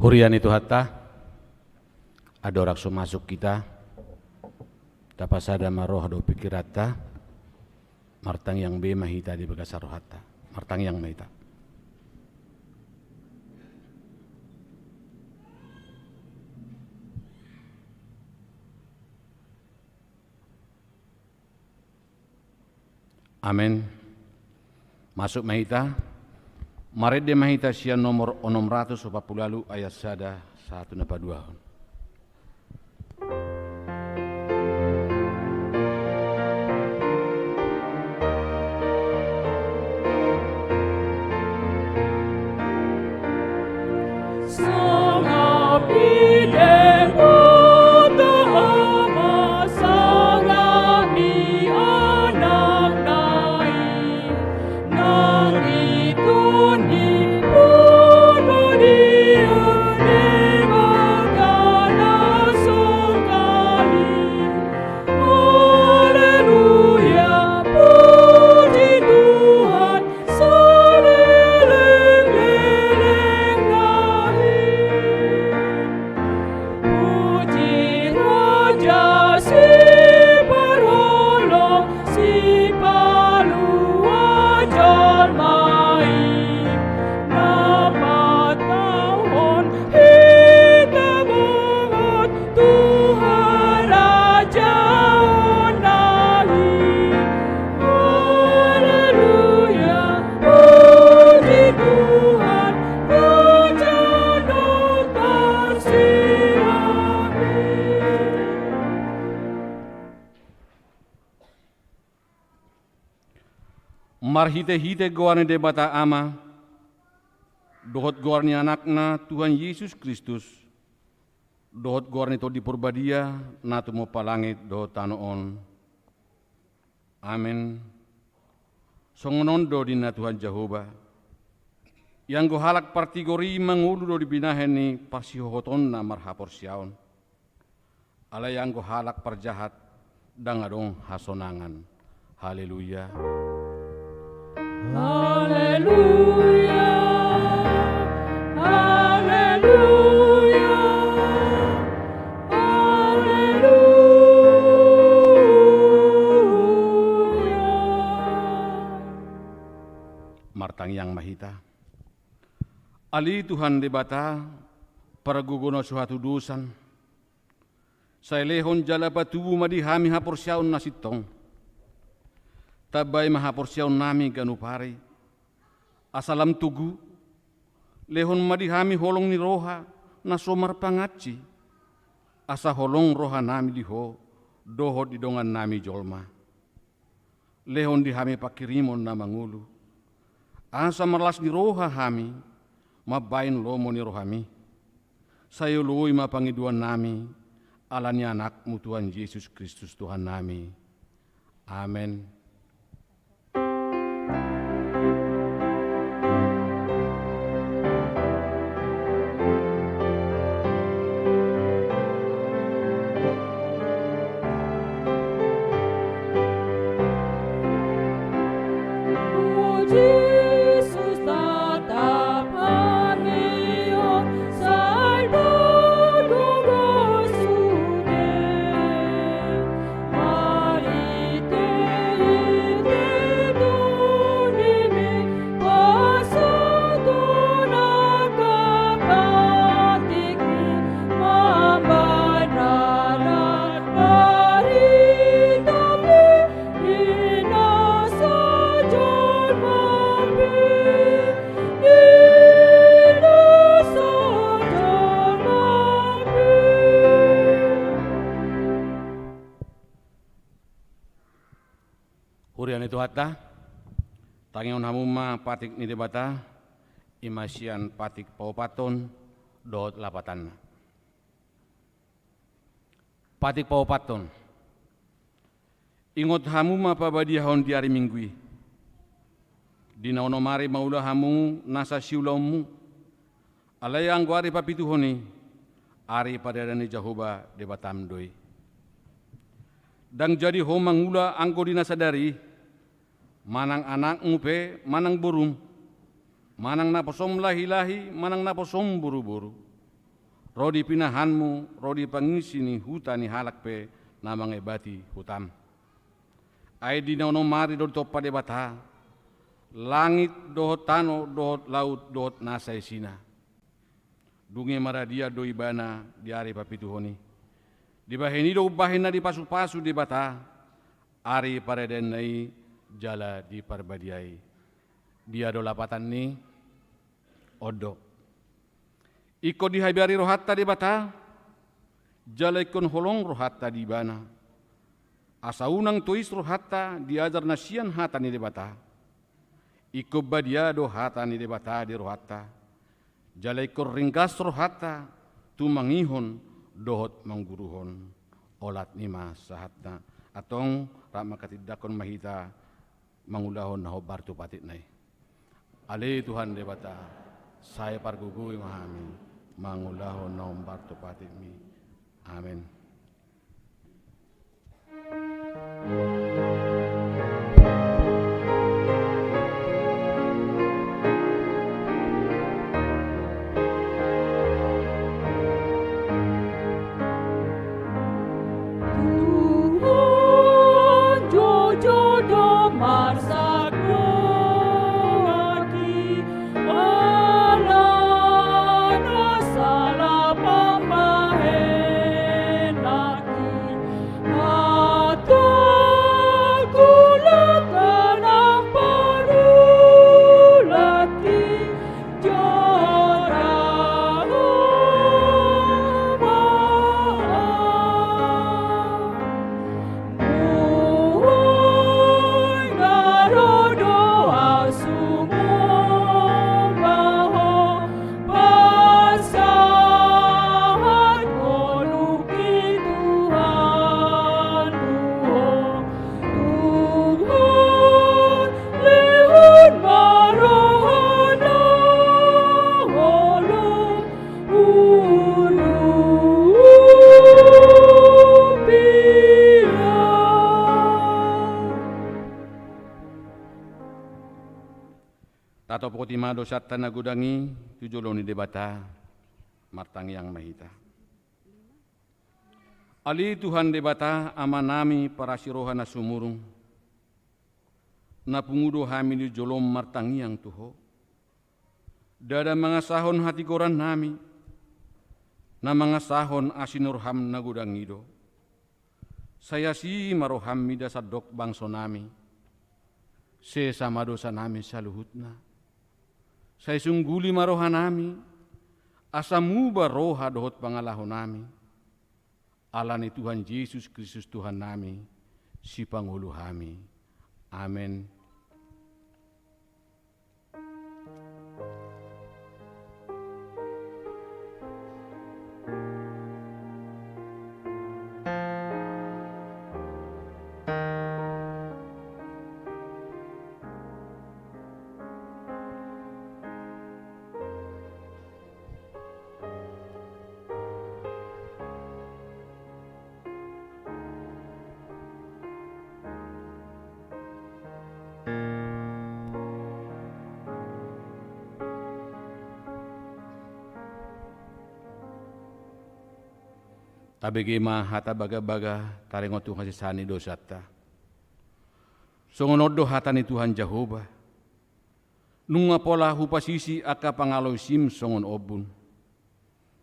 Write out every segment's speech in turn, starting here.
Hurian itu hatta ada orang masuk kita dapat sada maroh do pikirata martang yang be mahita di begasar hatta martang yang mahita. Amin. Masuk mahita. Maret de mahita sia nomor 640 ayat sada 1 napa 2. Marhite-hite goarne de bata ama, dohot goarne anakna Tuhan Yesus Kristus, dohot goarne to di purbadia, natu mo palangit dohot tanoon. Amin. Songonon do di na Tuhan Jehovah, yang go halak partigori mangulu do di binahen ni pasihohoton na marhapor siaon. Ala yang go halak parjahat, dangadong hasonangan. Haleluya. Haleluya, haleluya, haleluya. Martang yang mahita. Ali Tuhan debata para gugono suatu dusan. Saya lehon jala batubu madihami hapor siaun nasitong. Tabay mahapor nami ganupari. Asalam tugu, lehon madihami holong ni roha na somar pangaci. Asa holong roha nami diho, doho didongan nami jolma. Lehon dihami pakirimon na mangulu. Asa marlas ni roha hami, mabain lomo ni rohami. Sayo luoy mapangiduan nami, alani anakmu Tuhan Yesus Kristus Tuhan nami. Amen. Yesus tatap hanion salvo dugo sude. Mari te dunimi pasatuna kapatiki mambararan hari tapi inasa Hurian itu hatta, tangion hamuma patik ni debata, imasian patik paupaton, dohot lapatan. Patik paupaton, ingot hamuma pabadiahon di hari minggui. Dina ono mari maula hamu nasa siulaumu, alayang guari papituhoni, ari padadani Jehovah debatam doi. Dang jadi homang ula angko dinasadari, manang anak ngupe, manang burung, manang naposom lahi-lahi, manang naposom buru-buru. rodi pinahanmu, rodi pangisi ni huta ni halak pe namang ebati hutam. Ai di nono mari do topa de bata, langit dohot tano, dohot laut, dohot nasai sina. Dunge maradia do ibana di ari papituhoni. Di baheni do bahena di pasu-pasu di bata, ari pareden nai jala di parbadiai. Dia do lapatan ni odo. Iko di habari rohatta di bata, jala ikon holong rohatta di bana. Asa unang tuis rohatta diajar nasian hata ni di bata. Iko badia do hata ni di bata di rohatta. Jala ikon ringkas rohatta tu mangihon dohot mangguruhon olat nima sahatna atong rama katidakon mahita mangulahon na hobar tu patit nai. Ale Tuhan de bata, saya pargugui mahami mangulahon na hobar tu patit mi. Amin. Tato pokotimado satta nagudangi tujuloni debata martang yang mahita. Ali Tuhan debata amanami para siroha na sumurung na pungudo hami di jolom martangi yang tuho. Dada mga sahon hati koran nami na mga sahon asinurham nagudangido. Saya si maroham mida sadok bangso nami. Se sama dosa nami saluhutna. Saya sungguli maroha nami, asamu baroha dohot pangalahon nami. Alani Tuhan Yesus Kristus Tuhan nami, si Panghulu kami. Amin. Tabigi hata baga-baga taringo Tuhan sisani dosata. Songonodo hatani Tuhan Jehovah. Nunga pola hupasisi aka pangaloy sim songon obun.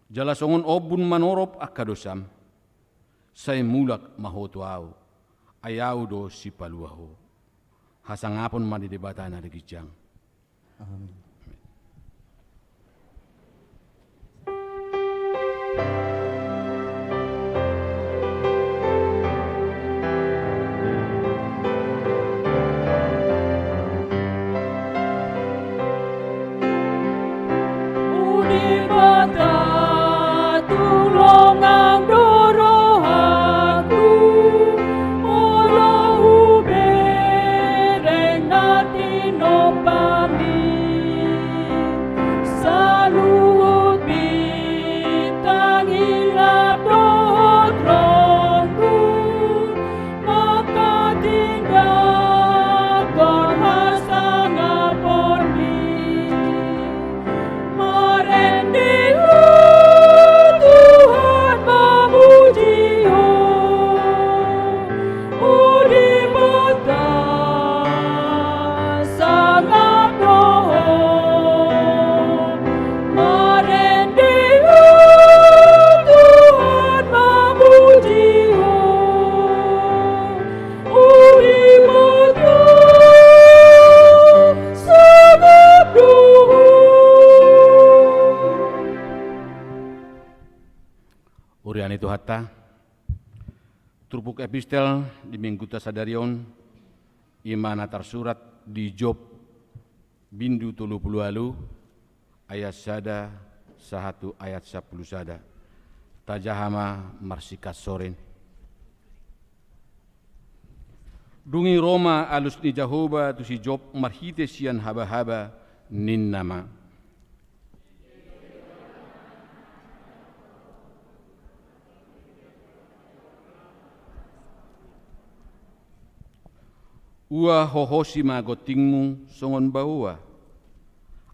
Jala songon obun manorop aka dosam. Say mulak mahotuau. Ayaw do si paluaho. Hasangapon madidebata na digijang. Amin. Pami Dan itu hatta turpuk epistel di minggu tasadarion imana tersurat di Job bindu 30 ayat sada 1 ayat 10 sada tajahama marsikas soren dungi Roma alus ni Jahoba tu si Job marhite sian haba-haba nin nama ua hohosi magotingmu songon baua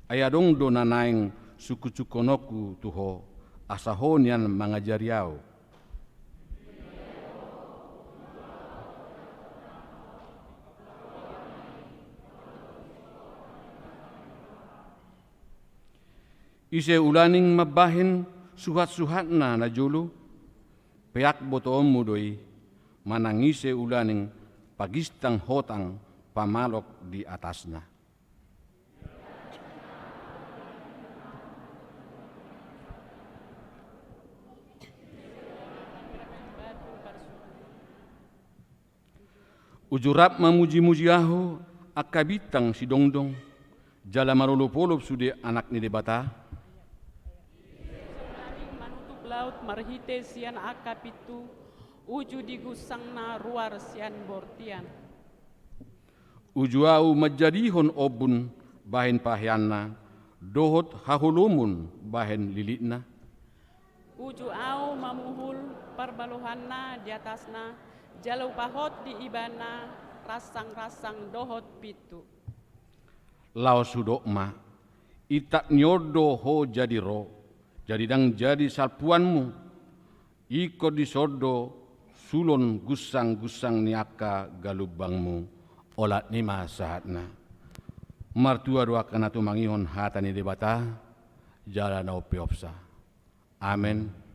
ayadong do nanaing suku cukonoku tuho asahonian mangajariau ise ulaning mabahin suhat-suhatna na julu peak botoom mudoi manangise ulaning pagistang hotang pamalok di atasna. Ujurap mamuji-muji ahu akabitang si dongdong jala marulupolup sude anak ni debata manutup laut marhite sian akapitu uju digusangna ruar sian bortian uju au majadihon obun bahen pahyanna dohot hahulumun bahen lilitna uju au mamuhul parbaluhanna di atasna jalau pahot di ibana rasang-rasang dohot pitu lao sudokma itak nyodo ho jadi ro jadi dang jadi salpuanmu iko disodo sulon gusang-gusang niaka galubangmu olat nima sahatna martua doa kana tu mangihon hatani debata jala nau peopsa amen.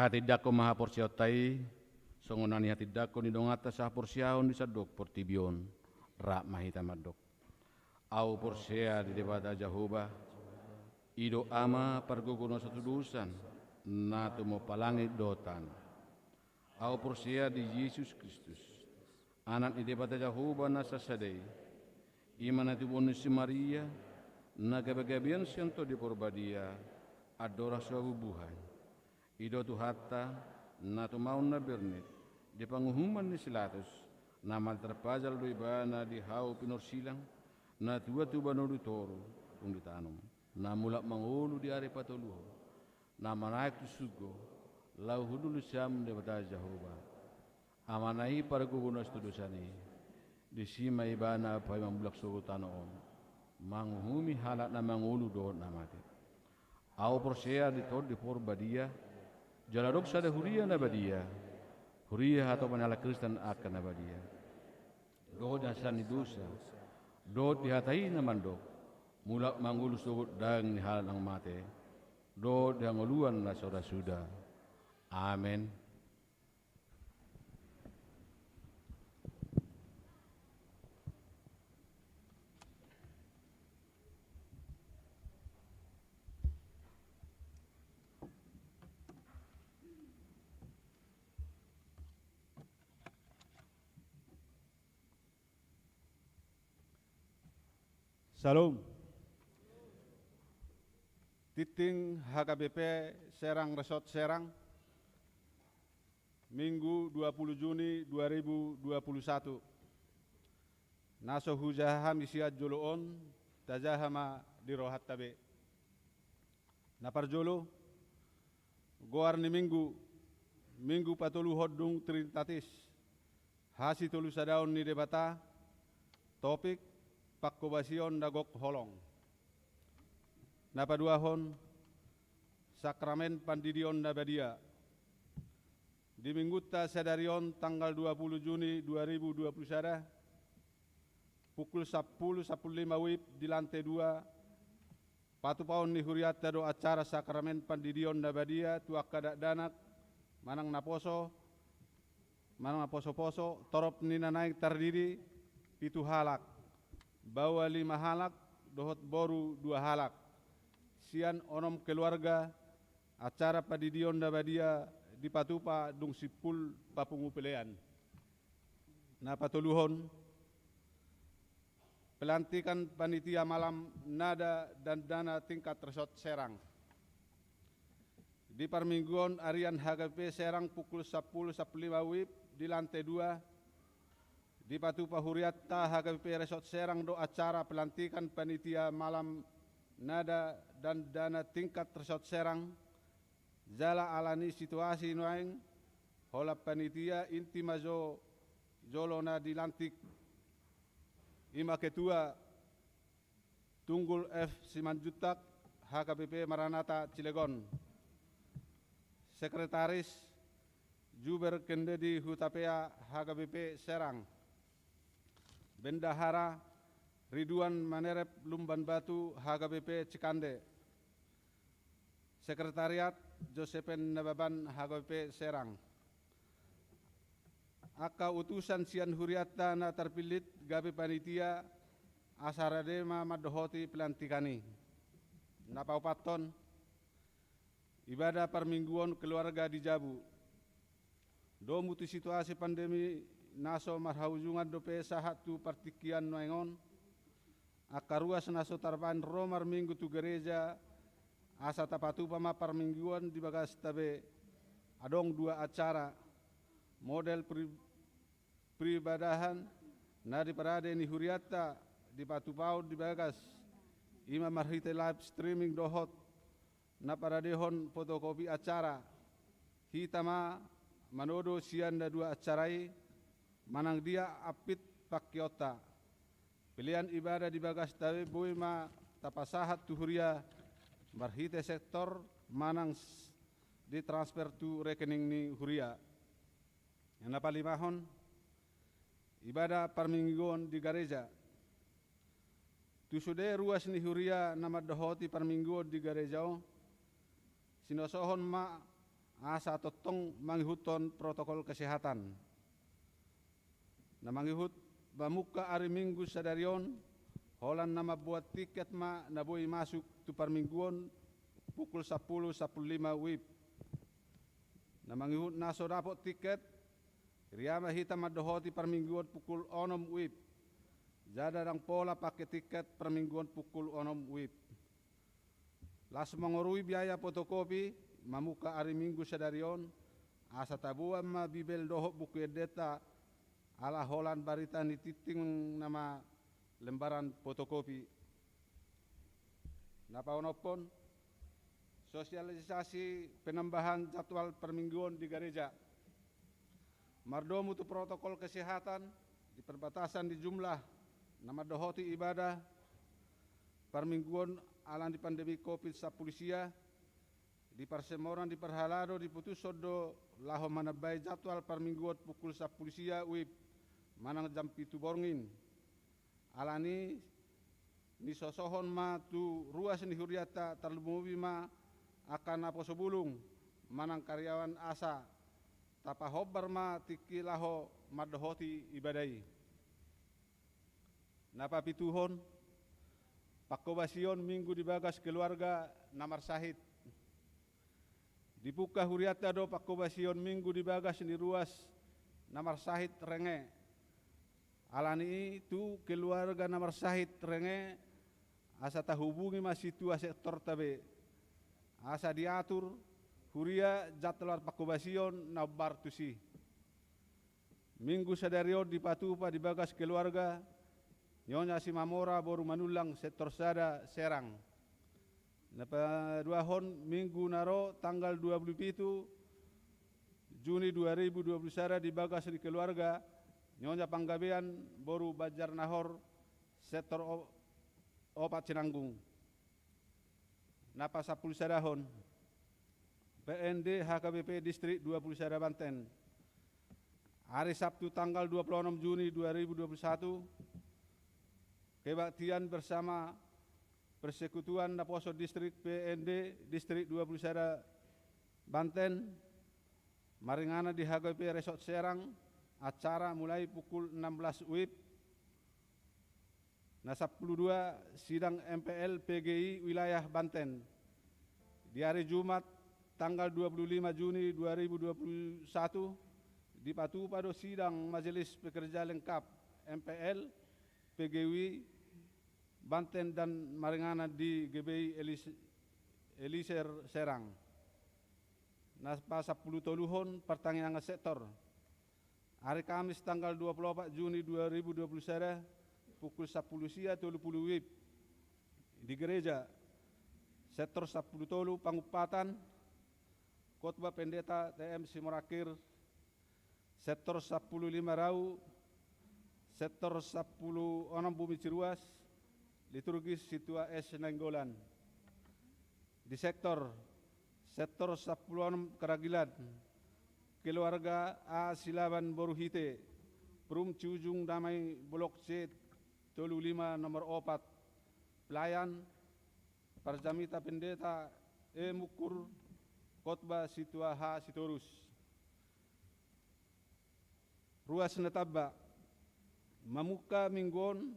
Hatidako maha porsiao tai songonani hatidako ni dongata sah porsiao ni sadok portibion rak mahita madok au porsia di debata Jahoba ido ama pargogono satu dusan na tumo palangi dotan au porsia di Yesus Kristus anak di debata Jahoba na sasadei iman ati bonus Maria na gabe-gabean sianto di porbadia adora suabubuhan ido tu hatta na tu maun na bernit di panguhuman ni silatus na mal terpajal do ibana di hau pinor silang na tua tu banodu toru kung ditanum na mulak mangulu di are patoluho na manaik tu sugo lau hudulu syam de bata Jahoba amanai para gugunas tu dosani di sima ibana pai mambulak sugo tanoon manguhumi halat na mangulu do na mati au persea di tod di porbadia jaladok sada huria na badia huria atau manala Kristen akan na badia do dasan dosa do dihatai na mandok mulak mangulu sugut dang ni hal nang mate do dangoluan na soda suda amen. Salam. Titing HKBP Serang Resort Serang, Minggu 20 Juni 2021. Naso hujaham isiat joloon, tajahama dirohat tabe. Naparjolo, goar ni Minggu patulu hodung trintatis, hasi tulu sadaon ni debata, topik pakkobasion dagok holong. Napaduahon, sakramen pandidion nabadia. Di mingguta sadarion tanggal 20 Juni 2021, pukul 10.15 WIB di lantai 2, patupaon ni huriata do acara sakramen pandidion nabadia tuak kadak danak, manang naposo, torop ni naik terdiri, pitu halak, bawa 5 halak, dohot boru 2 halak. Sian onom keluarga, acara pandidion nabadia di patupa dung sipul papungu pelean. Napatuluhon, pelantikan panitia malam nada dan dana tingkat resort Serang. Di Parmingguan Arian HKP Serang pukul 10.15 WIB di lantai 2. Di Patupa Huriatta HKP Resort Serang do acara pelantikan panitia malam nada dan dana tingkat resort Serang. Jala alani situasi noeng hola panitia inti majo jolona dilantik ima ketua Tunggul F Simanjutak HKBP Maranatha Cilegon, Sekretaris Juber Kendedi Hutapea HKBP Serang, Bendahara Ridwan Manerep Lumban Batu HKBP Cikande, Sekretariat Josepen Nababan HKBP Serang. Aka utusan sian huriata na terpilit gabe panitia asaradema madohoti pelantikani. Napaupaton ibadah permingguan keluarga di Jabu. Do mutu situasi pandemi naso marhaujungan dope sahatu partikian noengon. Akaruas naso tarban romar minggu tu gereja asa tapatu pama permingguan di bagas tabe adong 2 acara model peribadahan nadi parade ni huriata di patupau di bagas ima marhite live streaming dohot na paradehon fotokopi acara hitama manodo sianda 2 acarai manang dia apit pakiota pilihan ibadah di bagas tabe boima tapasahat tuhuria marhite sektor manang ditransfer tu rekening ni huria. Yang napalimahon ibadah permingguan di gereja. Tu sude ruas ni huria nama dohoti permingguan di gereja. Sinosohon ma asa totong manghuton protokol kesehatan. Na manghut bamuka hari Minggu sadarion holan nama buat tiket ma naboi masuk tu permingguan pukul 10.15 WIB. Na manghut naso dapot tiket riama hitam madohoti permingguan pukul 6 WIB. Jada dang pola pakai tiket permingguan pukul 6 WIB. Las mengurui biaya fotokopi mamuka hari Minggu sadarion asa tabuan ma bibel dohok buku edeta ala holan barita ni titing nama lembaran fotokopi. Napaonopon sosialisasi penambahan jadwal permingguan di gereja. Mardomu tu protokol kesehatan di perbatasan di jumlah nama dohoti ibadah permingguan alang di pandemi COVID-19 di Parsemoran di Perhalado di Putusodo laho manabai jadwal permingguan pukul 10 WIB manang jam 7 borngin alani ni sosohon ma tu ruas ni huriata terlumubi ma akan apo sebulung manang karyawan asa tapa hobar ma tiki laho madohoti ibadai. Napa pituhon pakobasion minggu di bagas keluarga namar sahid. Dibuka huriata do pakobasion minggu di bagas ni ruas namar sahid renge. Alani itu keluarga namar sahid renge asa tahubungi masih tua sektor tabe, asa diatur huria jadwal pakobasion na bartusi. Minggu sadario di Patupa di bagas keluarga, nyonya si Mamora baru manulang sektor sada Serang. Napa dua hon minggu naro tanggal 27 Juni 2021 di bagas di keluarga, nyonya Panggabean baru Bajar Nahor sektor opat Cinanggung. Napa 10 sadahon PND HKBP Distrik 20 Sada Banten. Hari Sabtu tanggal 26 Juni 2021, kebaktian bersama Persekutuan Naposo Distrik PND Distrik 20 Sada Banten, maringana di HKBP Resort Serang, acara mulai pukul 16 WIB. Nasab 22 sidang MPL PGI wilayah Banten. Di hari Jumat tanggal 25 Juni 2021, di Patupado sidang Majelis Pekerja Lengkap MPL PGW Banten dan maringana di GBI Elisir Serang. Naspa 10 toluhon pertanyaan sektor. Hari Kamis tanggal 24 Juni 2021 pukul 10 sia 30 WIB di gereja sektor 10 tolu Pangupatan Khotbah Pendeta TM Simorakir, sektor 15 Rau, sektor 10 Bumi Ciruas, liturgis Situa S Nenggolan. Di sektor 10 Keragilan, keluarga A Silaban Boruhite, Perum Ciujung Damai Blok C 35 nomor 4, pelayan Parjamita Pendeta E Mukur, Khotbah Situa H Sitorus. Ruas Netaba Mamuka Minggon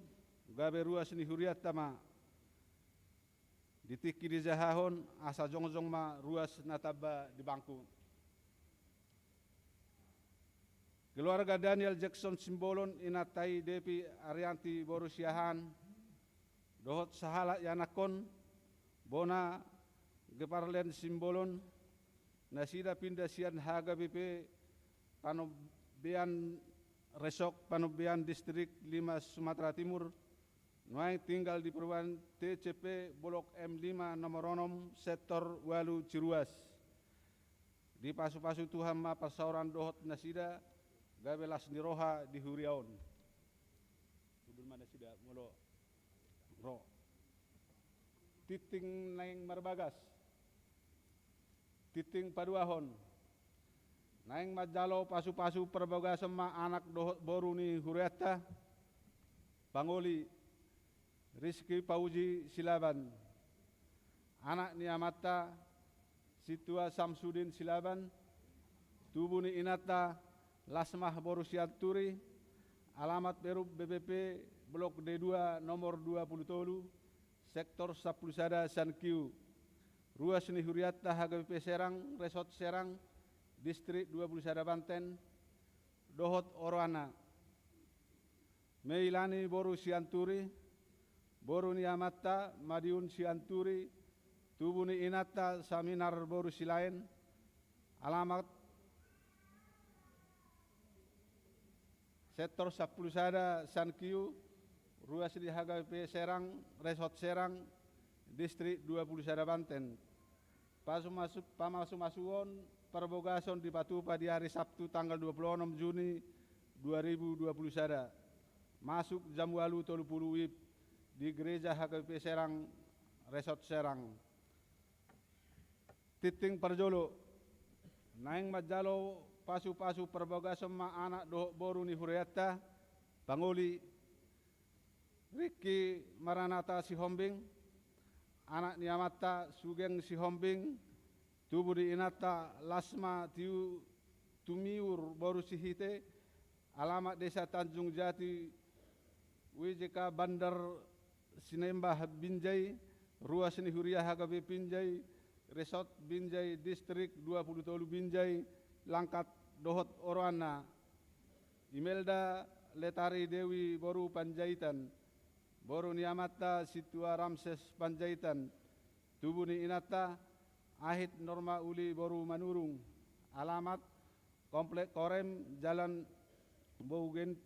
gabe ruas ni huriat tama ditiki di Zahahon asa jongjong ma ruas Nataba di Bangku. Keluarga Daniel Jackson Simbolon inatai Depi Arianti Borusiahan dohot sahala yanakon bona Geparlen Simbolon nasida pindah sian HKBP Panobean Resok Panobean Distrik 5 Sumatera Timur nuai tinggal di perumahan TCP Blok M5 nomor 6 sektor Walu Ciruas. Di pasu-pasu Tuhan ma pasauran dohot nasida gabelas niroha di Huriaon. Subul mana sida mulo ro. Titing naing marbagas. Titing paduahon. Naing majalo pasu-pasu perbagas sama anak dohot boru ni Huriata. Pangoli Rizky Pauji Silaban. Anak ni Amata Situa Samsudin Silaban. Tubuh ni Inata Lasmah Borusianturi. Alamat Peru BBP Blok D2 nomor 20 sektor 10 Sada Sankiu. Ruas ni Huriata HKBP Serang, Resort Serang, Distrik 20 Sada Banten, Dohot Orwana. Meilani Boru Sianturi, Boru ni Amata, Madiun Sianturi, Tubuh ni Inata, Saminar Boru Silain, alamat sektor 10 Sada Sankiu, Ruas di HKBP Serang, Resort Serang, Distrik 20 Sada Banten. Pamasuk-masuon perbogason di Patupa di hari Sabtu tanggal 26 Juni 2020 Sada. Masuk jam 8.30 WIB di gereja HKBP Serang, Resort Serang. Titing Parjolo, naing majalo pasu-pasu perbogason ma anak dohok boru ni Huriata, Pangoli, Ricky Maranata Sihombing, anak ni Amata Sugeng Sihombing, tubuh di Inata Lasma Tiu Tumiur Boru Sihite, alamat Desa Tanjung Jati, WJK Bandar Sinembah Binjai, Ruas ni Huriah HKB Binjai, Resort Binjai Distrik 20 Tolu Binjai, Langkat Dohot Orwana, Imelda Letari Dewi Boru Panjaitan, boru ni amata situa Ramses Panjaitan, tubuh ni inata, ahit norma uli boru manurung, alamat Komplek Korem Jalan Bougen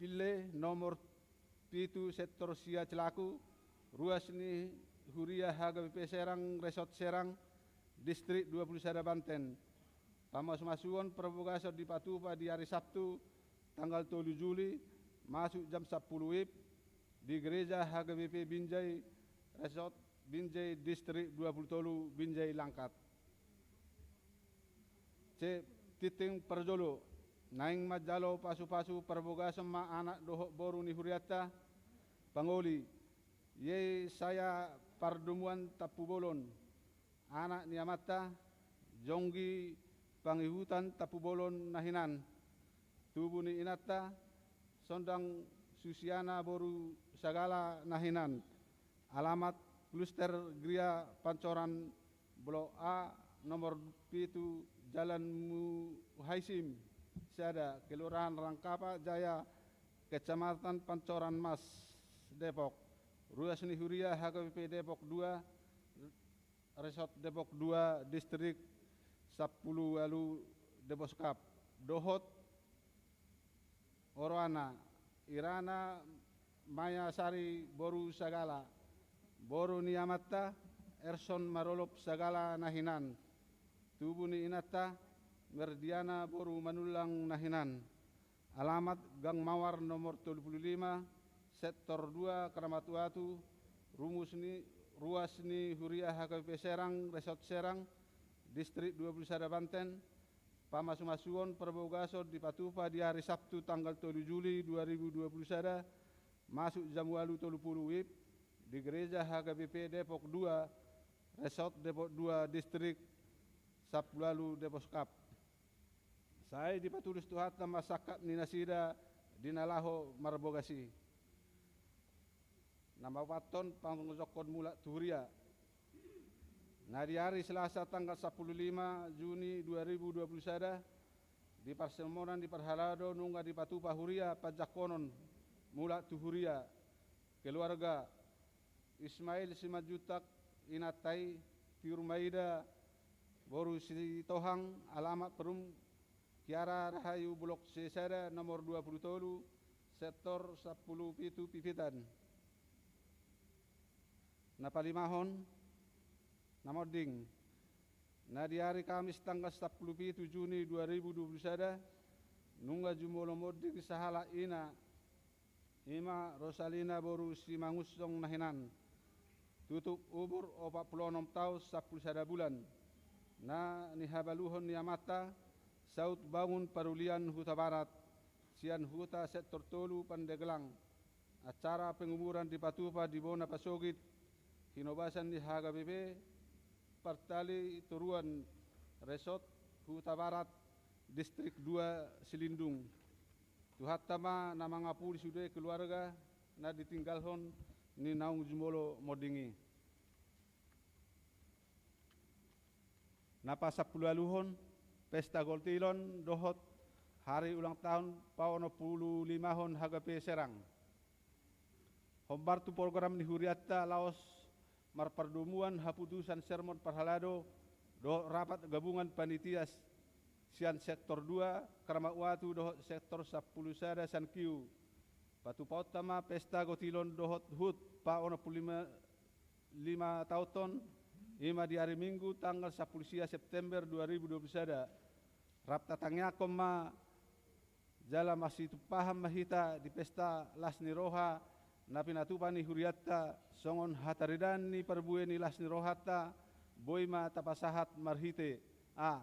Pille nomor 7 sektor Sia Celaku, ruas ni Huria HGBP Serang, Resort Serang, Distrik 21 Banten. Pamas-masuon perbugasan di Patupa di hari Sabtu tanggal 7 Juli masuk jam 10 WIB di gereja HGBP Binjai Resort Binjai Distrik 23 Binjai Langkat. C. Titing Perjolo naing majalo pasu-pasu perbugasan ma anak dohok boru ni Huriata Pangoli ye saya pardumuan Tapu Bolon anak ni Amata Jonggi Pangihutan Tapu Bolon Nahinan tubuh ni Inata Sondang Susiana Boru Sagala Nahinan alamat Kluster Gria Pancoran Blok A nomor 7 Jalan Muhaisim Siada Kelurahan Rangkapa Jaya Kecamatan Pancoran Mas Depok ruas ni Huria HKBP Depok 2 Resort Depok 2 Distrik 10 Walu Deboskap Dohot Oroana Irana Maya Sari Boru Sagala Boru Niamata Erson Marolop Sagala Nahinan tubuh ni Inata Merdiana Boru Manulang Nahinan alamat Gang Mawar nomor 75 sektor 2 Kramatuatu ruas ni Huria HKBP Serang Resort Serang Distrik 21 Banten pamas-masuon perbogason di Patupa di hari Sabtu tanggal 7 Juli 2021 masuk jam 8.30 WIB di gereja HKBP Depok 2 Resort Depok 2 Distrik Sablalu Deposkap. Saya dipatulis Tuhan nama sakat ni nasida dinalaho marbogasi. Nama waton pangzokon mula Turia. Nah di hari Selasa tanggal 15 Juni 2021 di Parsemonan di Parhalado nungga di Patupa Huria Pajakonon mula Tuhuria keluarga Ismail Simajutak Inatai Tiurmaida Boru Si Tohang alamat Perum Kiara Rahayu Blok Sesada nomor 20 Tolu sektor 10 Pitu Pipitan Napalimahon Namoding na di hari Kamis tanggal 10 Pitu Juni 2021 nungga jumolo moding sahala ina Ima Rosalina Boru Si Mangusong Nahinan tutup umur 46 tahun 11 bulan na nihabaluhon ni Amata Saut Bangun Parulian Huta Barat Sian Huta Sektor Tolu Pandeglang acara penguburan di Patupa di Bona Pasogit hinobasan di HGBP Partali Turuan Resort Huta Barat Distrik 2 Silindung Tuhat tama nama ngapuli sudah keluarga na ditinggalhon ni naung jumolo modingi Napa 10 aluhon Pesta Goltilon dohot hari ulang tahun paono 15 HGP Serang. Hombar tu program ni Huriata Laos marperdumuan haputusan sermon Parhalado do rapat gabungan panitias sian sektor 2 Kramawatu dohot sektor 10 sada Sankiu. Patu paut tama Pesta Goltilon dohot hut paono 5 tahun Ima di hari Minggu tanggal 10 September 2021 Rapta tangnya koma Jala masih paham mahita di pesta Lasni Roha Napinatupa ni Huriata Songon hataridan ni perbue ni Lasni Rohata Boima tapasahat marhite A.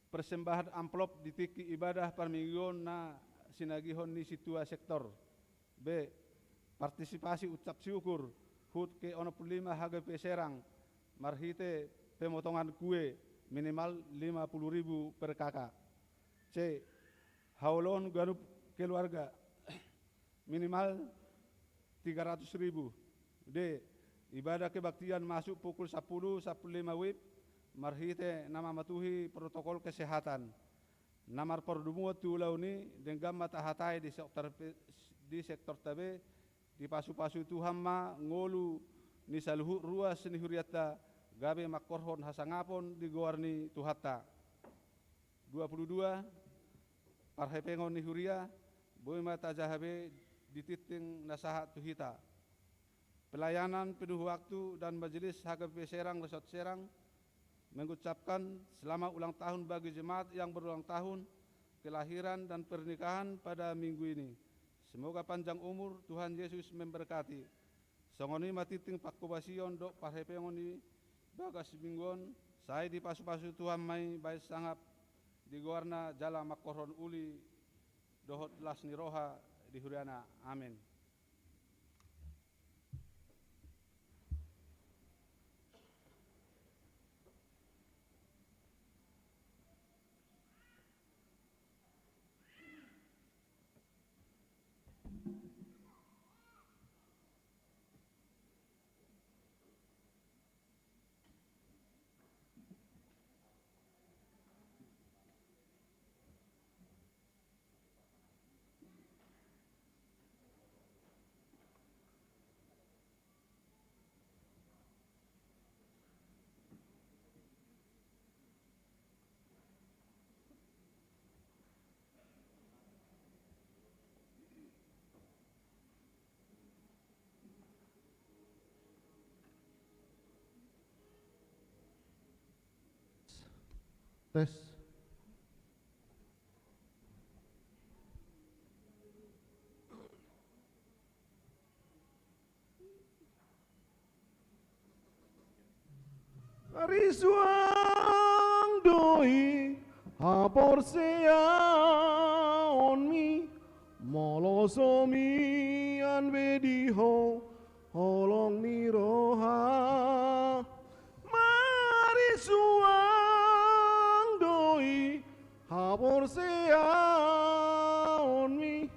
Persembahan amplop di tiki ibadah permingguan na sinagihon ni situa sektor B. Partisipasi ucap syukur hut ke 15 HGP Serang marhite pemotongan kue minimal 50.000 per kakak. C. Haulon garup keluarga minimal 300.000. D. Ibadah kebaktian masuk pukul 10.15 WIB marhite nama matuhi protokol kesehatan. Namar perdumuat tulau ni dengan mata hatai di sektor tabe di pasu-pasu Tuhan ma ngolu ni saluhu ruas ni huriata gabe makorhon hasangapon di goarni tuhata. 22 parhepengon ni huria boy mata jahabe dititing nasahat tuhita. Pelayanan penuh waktu dan majelis HKBP Serang Resort Serang mengucapkan selamat ulang tahun bagi jemaat yang berulang tahun kelahiran dan pernikahan pada minggu ini. Semoga panjang umur, Tuhan Yesus memberkati. Songoni matiting pakubasion dok parhepengoni bagas minggon saya di pasu-pasu Tuhan mai baik sangap di goarna jala makoron uli dohot lasni roha di huriana. Amin. Tes. Risuang doi haporsea onmi molosomi anbediho holong niroha marisuang doi haporsea onmi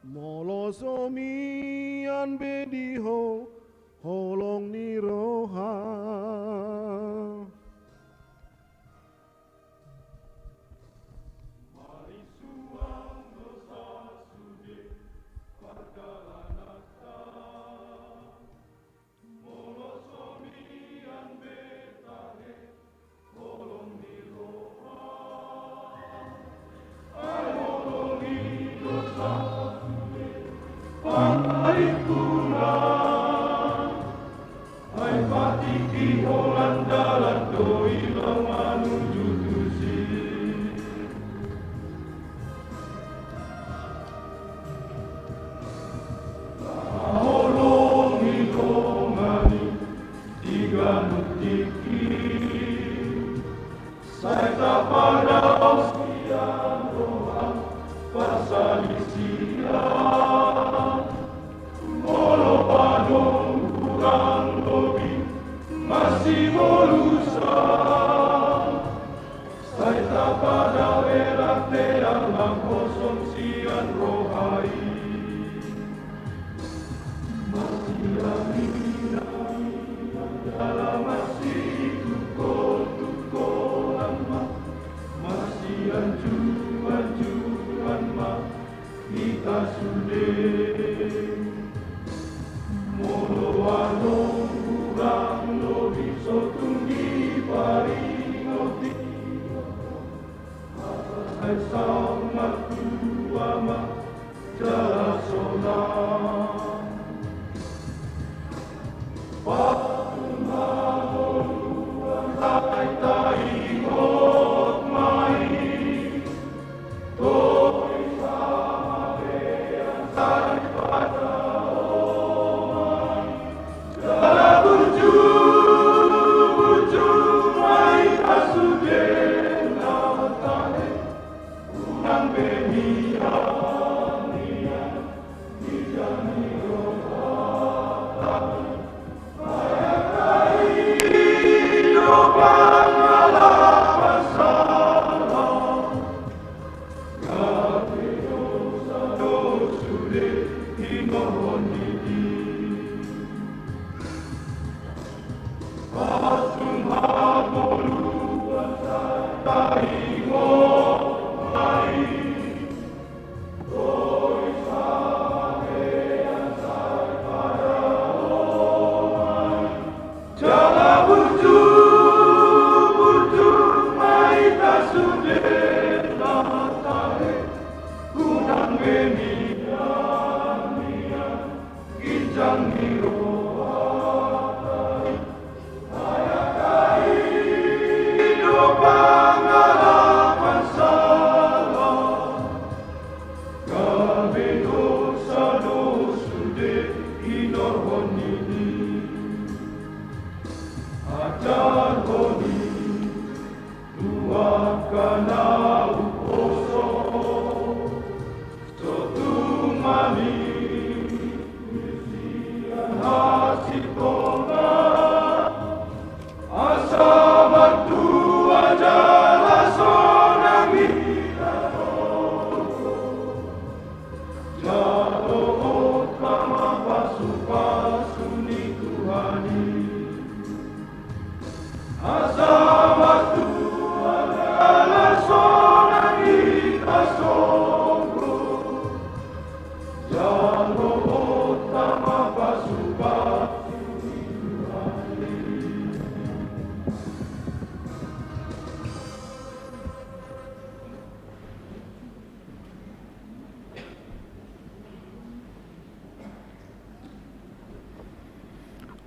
molosomi anbediho holong niroha.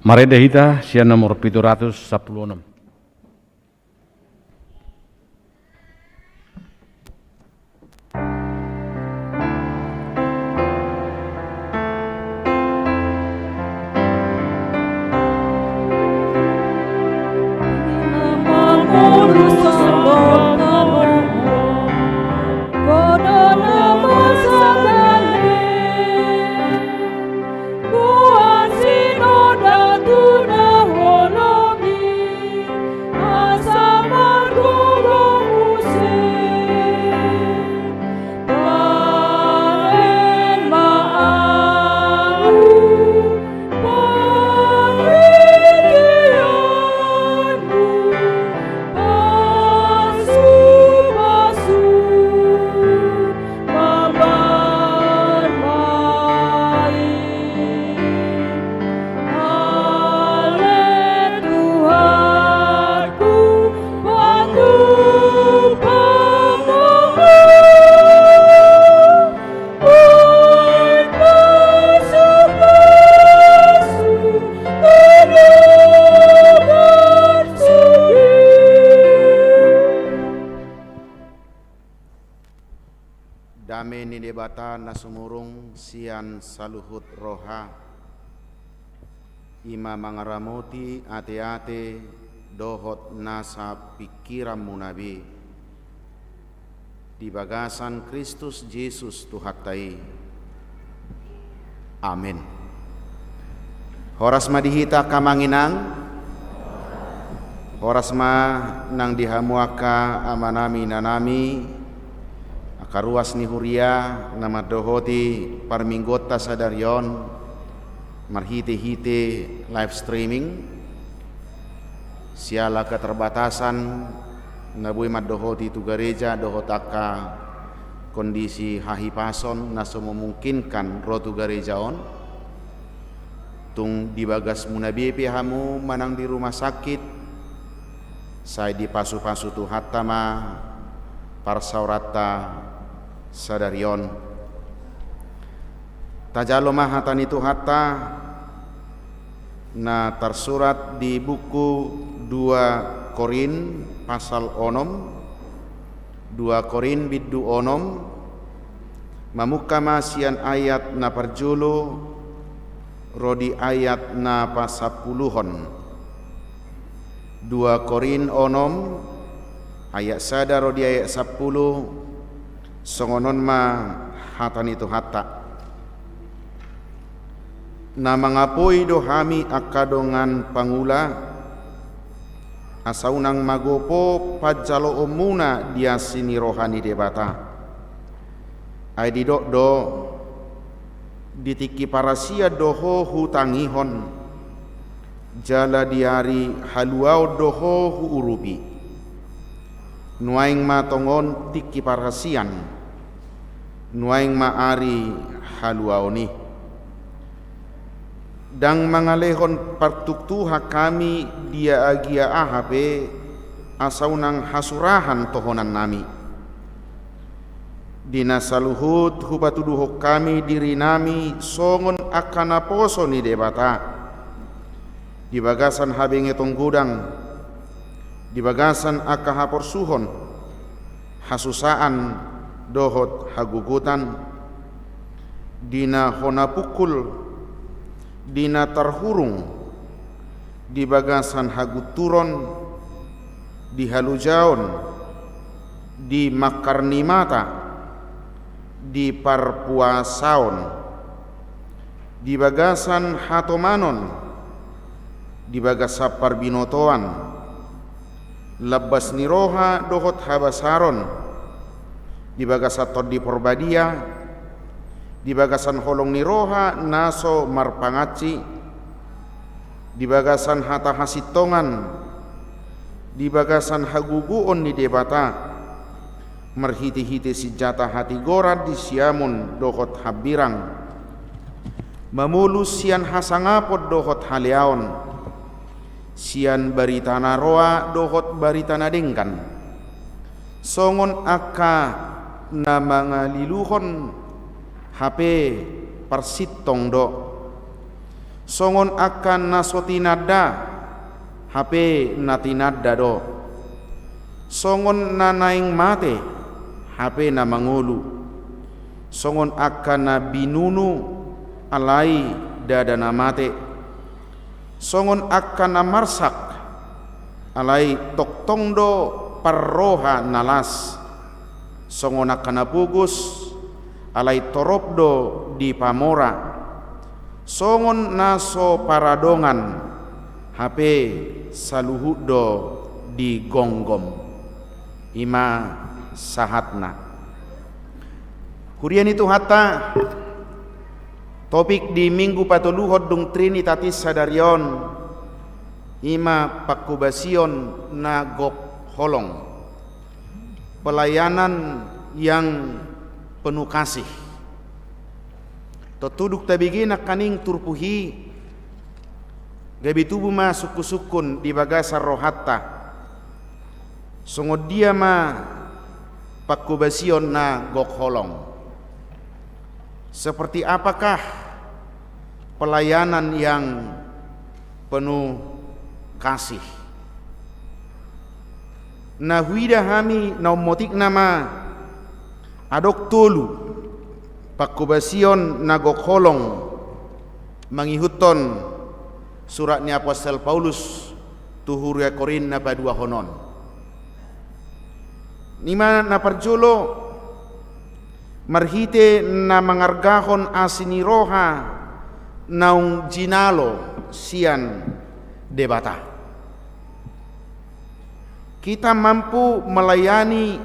Mari dehita sian nomor 716. Dame ni debata nasumurung sian saluhut roha ima mangaramoti ate-ate dohot nasa pikiran munabi di bagasan Kristus Yesus Tuhatai. Amin. Horas madihita kamanginang horas ma nang dihamuaka amanami nanami karuas ni huria nama dohoti parminggota sadarion marhite-hite live streaming siala keterbatasan nabui madohoti tu gereja dohotaka kondisi hahipason naso memungkinkan rotu gerejaon tung dibagas munabi pihamu manang di rumah sakit saya di pasu-pasu tu hatama parsaurata sadarion tajalo mahatan itu hatta na tersurat di buku 2 Korin pasal onom 2 Korin biddu onom mamukama sian ayat na perjulu rodi ayat na pasapuluhon 2 Korin onom ayat sada rodi ayat 10 songonon ma hatan itu hatta na mangapoi dohami akadongan pangula asaunang magopo pajalo omuna dia sini rohani debata ai didok do ditiki parasia doho hutangihon jala diari haluau doho hu urupi nuaing ma tongon tiki parasian nuaing ma ari haluaoni dang mangalehon partuktuha kami dia agia ahape asaunang hasurahan tohonan nami dina saluhut hubatuduho kami diri nami songon akana poso ni debata di bagasan habenge tonggudang di bagasan akahapor suhon hasusaan dohot hagugutan dina hona pukul dina terhurung di bagasan haguturon di halujaon di Makarnimata, di Parpuasaon, di Bagasan Hatomanon, di Bagasa Parbinotoan, Labbas Niroha dohot Habasaron, di Bagasa Todi Porbadia, di Bagasan Holong Niroha naso Marpangaci, di Bagasan Hata Hasitongan, di Bagasan Haguguon ni Debata, merhiti-hiti si jata hati gorad di Siamun dohot Habirang, mamulus sian hasangapod dohot Haliaon, sian baritana roa dohot baritana dengkan, songon aka na mga liluhon HP persitong do, songon akan nasotinada HP natinada do, songon nanaing mate HP na mangulu, songon akan na binunu alai dada na mate, songon akan na marsak alai toktong do parroha nalas, songon akan na pugus alai toropdo di Pamora, songon naso paradongan HP saluhuddo di Gonggom, ima sahatna. Kurian itu hatta topik di minggu patuluhod dung Trinitatis Sadarion, ima pakubasion na gok holong, pelayanan yang penuh kasih. Totuduk tabigi na kaning turpuhi gabi tubuh ma suku-sukun di Bagasa Rohatta, sungod dia ma pakubasion na gokholong. Seperti apakah pelayanan yang penuh kasih? Na huida hami na umotik nama adok tulu pakubasion na gokholong mangihuton surat ni Apostol Paulus tuhuria Korin na padua honon. Nima na parjolo marhite na mangargahon asiniroha naung jinalo sian debata. Kita mampu melayani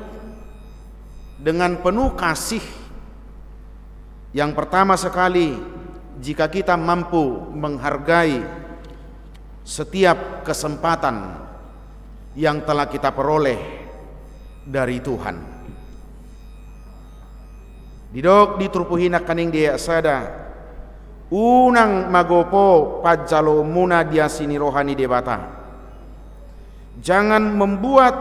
dengan penuh kasih. Yang pertama sekali, jika kita mampu menghargai setiap kesempatan yang telah kita peroleh dari Tuhan. Didok diturpuhina kaning dia sada unang magopo pajalo muna dia sini rohani debata. Jangan membuat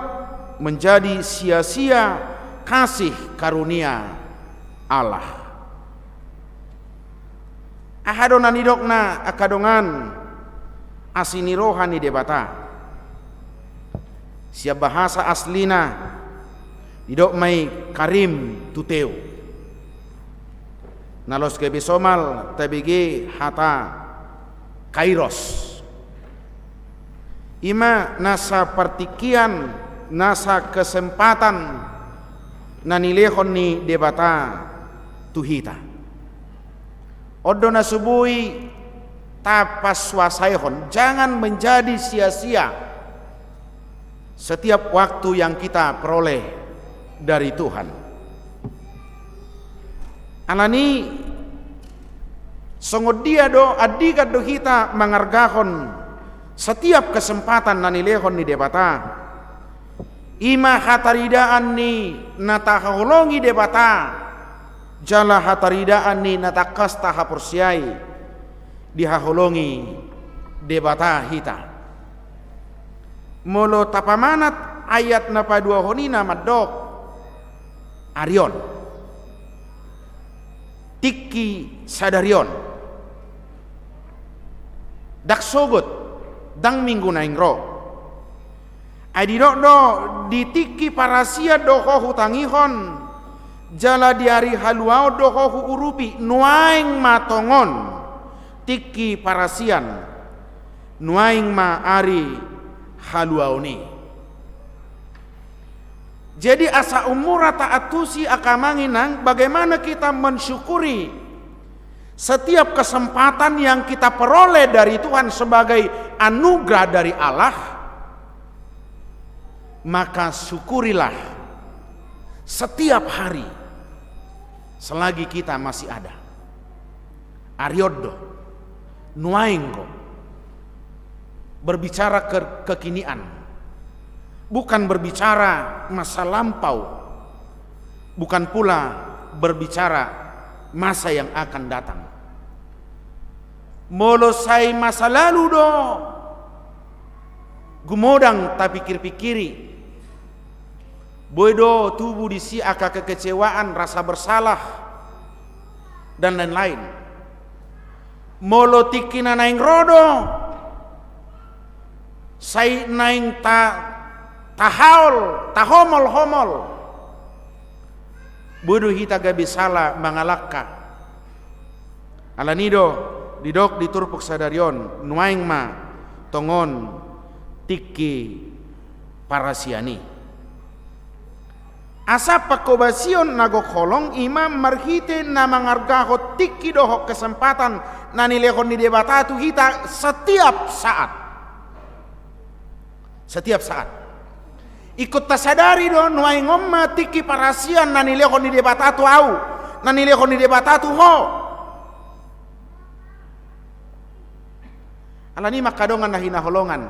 menjadi sia-sia kasih karunia Allah. Ahadonan idokna akadongan asini rohani debata. Siap bahasa aslina idok mai karim tuteu. Nalos kebi somal tabigi hata kairos. Ima nasa partikian nasa kesempatan nanilehon ni debata tuhita. Odo nasubui tapas wasaihon, jangan menjadi sia-sia setiap waktu yang kita peroleh dari Tuhan. Alani songodia do adikat do kita mangargahon setiap kesempatan nanilehon ni debata. Ima hataridaan ni nataholongi debata, jala hataridaan ni natakas tahapursiai dihaholongi debata hita. Molo tapamanat ayat na padua honina madok arion tiki sadarion daksogot dang minggu naingro adidok do ditiki parasia doho hutangihon jala diari haluao doho urupi nuaing matongon tiki parasian nuaing ma ari haluaoni Jadi asa umura taatusi akamanginang bagaimana kita mensyukuri setiap kesempatan yang kita peroleh dari Tuhan sebagai anugerah dari Allah, maka syukurilah setiap hari selagi kita masih ada. Ariodo, nuainggo, berbicara kekinian, bukan berbicara masa lampau, bukan pula berbicara masa yang akan datang. Molosai masa lalu do, gumodang tak pikir-pikiri, bodo tubuh disi aka kekecewaan, rasa bersalah, dan lain-lain. Molo tikina naing rodo, sai naing tahomol-homol, bodo hita gabi salah mangalakka. Alanido didok diturpuk sadarion nuaing ma tongon tiki parasiani. Asa pakobasion nagok holong imam marhite na mangargaho tiki dohok kesempatan nanilehon ni debatatu hita setiap saat. Setiap saat. Ikut tasadari do nuai ngomma tiki parasian nanilehon ni debatatu au, nanilehon ni debatatu ho. Alani makadongan nahina holongan.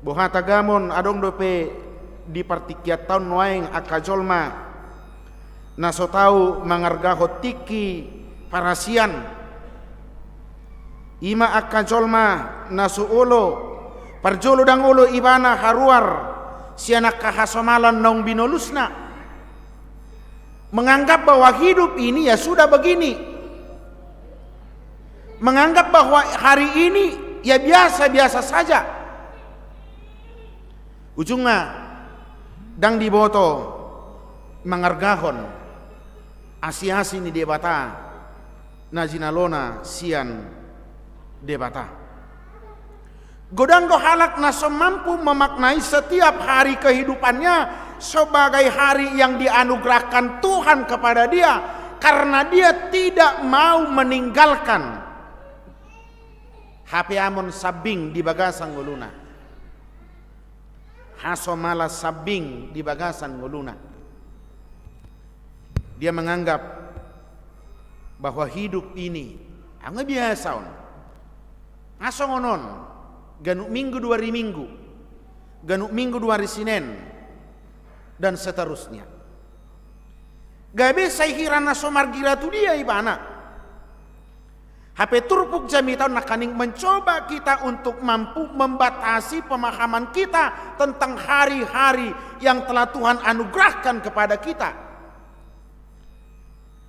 Bohata gamon adong dope di partikiat tahun nuaing akajolma naso tau mangargaho tiki parasian ima akajolma naso ulo parjolo dang ulo ibana haruar siana kahasomalan nong binolusna, menganggap bahwa hidup ini ya sudah begini, menganggap bahwa hari ini ya biasa-biasa saja. Ujungnya dang diboto mangargahon asi-asi ni debata na jinalona sian debata. Godang halak na semampu memaknai setiap hari kehidupannya sebagai hari yang dianugerahkan Tuhan kepada dia, karena dia tidak mau meninggalkan HP amon sabing di bagasan nguluna. Haso malas sabing di bagasan nguluna. Dia menganggap bahwa hidup ini ang biasa on. Aso ngonon, ganuk minggu dua hari minggu, ganuk minggu dua hari Senin, dan seterusnya. Gabe say hirana somargira tu dia ibana. HP turpuk jami tahun nakaning mencoba kita untuk mampu membatasi pemahaman kita tentang hari-hari yang telah Tuhan anugerahkan kepada kita.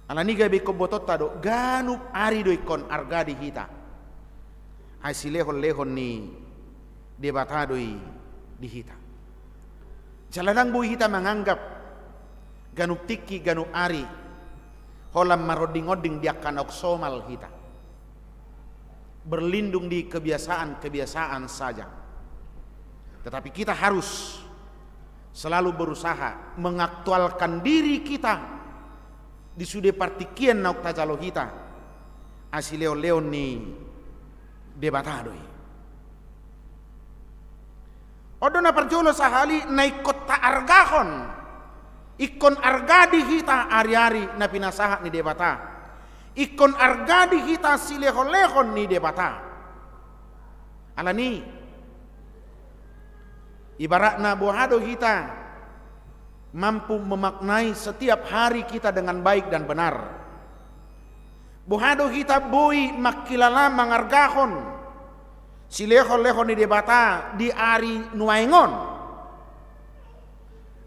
Alani gabe kobotot tado ganup ari do ikon argadi hita. Asi lehon ni debatadoi di hita. Jalanang bu hita menganggap ganup tiki ganup ari holam maroding-oding dia kanok somal hita. Berlindung di kebiasaan-kebiasaan saja. Tetapi kita harus selalu berusaha mengaktualkan diri kita di sude partikian nauk tajalo kita asileo-leon ni debatadoi. Odona perjolo sahali naikot ta argahon ikon argadi kita ari-ari na pinasaha ni debata. Ikon argadi kita silehon-lehon ni debata. Alani ibaratna bohado kita mampu memaknai setiap hari kita dengan baik dan benar. Bohado kita boi makilala mangargahon silehon-lehon ni debata di ari nuaingon.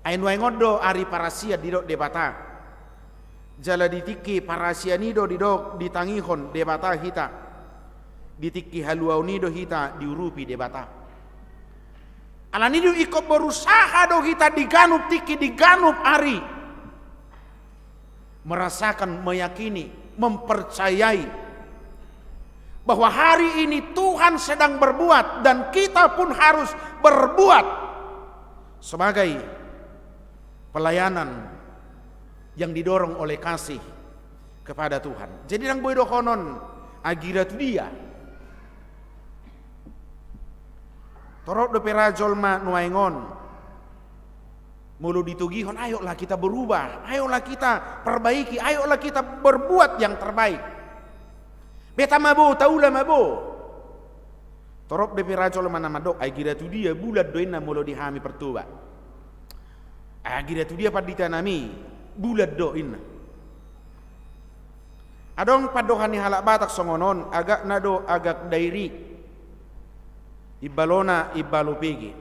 Ai nuaingon do ari parasia didok debata. Jala ditiki parasianido didok ditangihon debata hita, ditiki haluaunido hita diurupi debata. Alanido ikut berusaha do hita diganup tiki diganup ari, merasakan, meyakini, mempercayai bahwa hari ini Tuhan sedang berbuat dan kita pun harus berbuat sebagai pelayanan yang didorong oleh kasih kepada Tuhan. Jadi nang boy dokonon agira tu dia. Torok do perajol ma nuaingon. Mulu ditugihon, ayolah kita berubah, ayolah kita perbaiki, ayolah kita berbuat yang terbaik. Beta mabo, taula mabo. Torok de perajol ma namadok agira tu dia bulat doina mulu dihami pertuba. Agira tu dia padita nami bulat doina. Adong padohani halak batak songonon agak nado agak dairi ibalona ibalopegi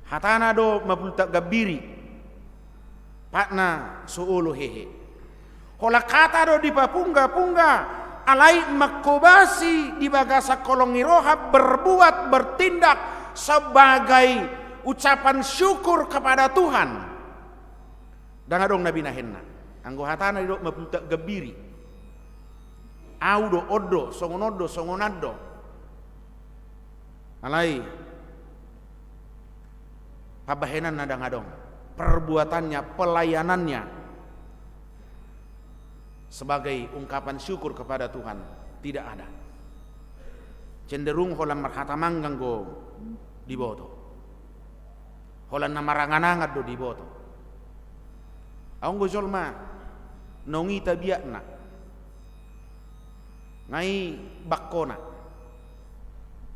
hatana do mabulta gabiri patna suulu hehe hola kata do di papungga alai makobasi di bagasa kolongi roha berbuat bertindak sebagai ucapan syukur kepada Tuhan dan adong nabi nahenna anggo hatana do mabulta gabiri audo odo songonodo songonado alai pabahenan nadang-adong perbuatannya pelayanannya sebagai ungkapan syukur kepada Tuhan tidak ada, cenderung holan marhatamanggang go diboto holan namaranganangat do diboto aung go jolma nongi tabiatna ngai bakkona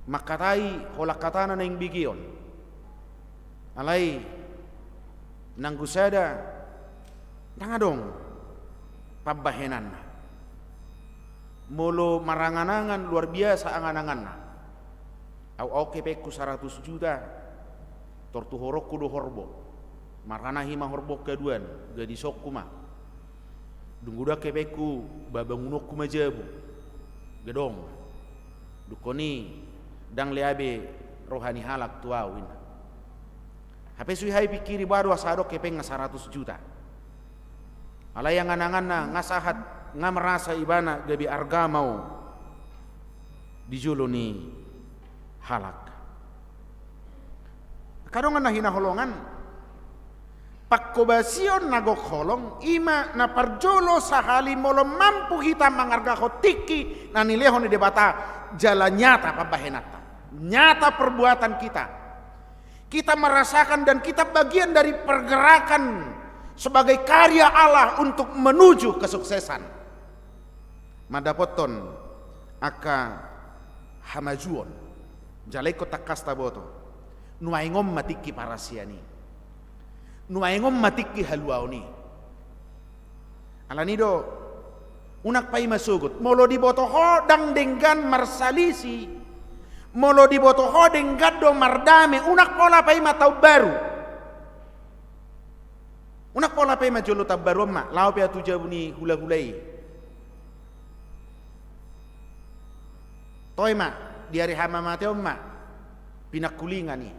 makatai holak katana na bigion alai nang gusada nangadong pabahenan molo maranganangan luar biasa angan-anganna au kepeku 100 juta tortu horokku do horbo maranahi ma horbo keduan gadi sokuma dungguda kepeku babangunokku majabu gedong dukoni dang leabe rohani halak tuawin hape sui hai pikiri baru asado kepeng 100 juta alai yang ananganna ngasahat ngamerasa ibana gabi arga mau dijuluni halak kadongan na hinaholongan pakkobasion nagok holong ima na parjolo sahali molo mampu kita mangarga hotiki na nilehon di debata jalan nyata pabahenata nyata perbuatan kita merasakan dan kita bagian dari pergerakan sebagai karya Allah untuk menuju kesuksesan madapoton aka hamajuon jaleko takasta boto nuaingom matiki parasiani nuaingom matiki haluaoni alanido unak pai masugut molo di botoho dang denggan marsalisi molo di botoho denggan do mardame unak pola pai matau baru unak pola pai majolo tabaru ma lao pe atujabuni hula-hulai toy ma di hari hama mateo ma pinakulingan nih.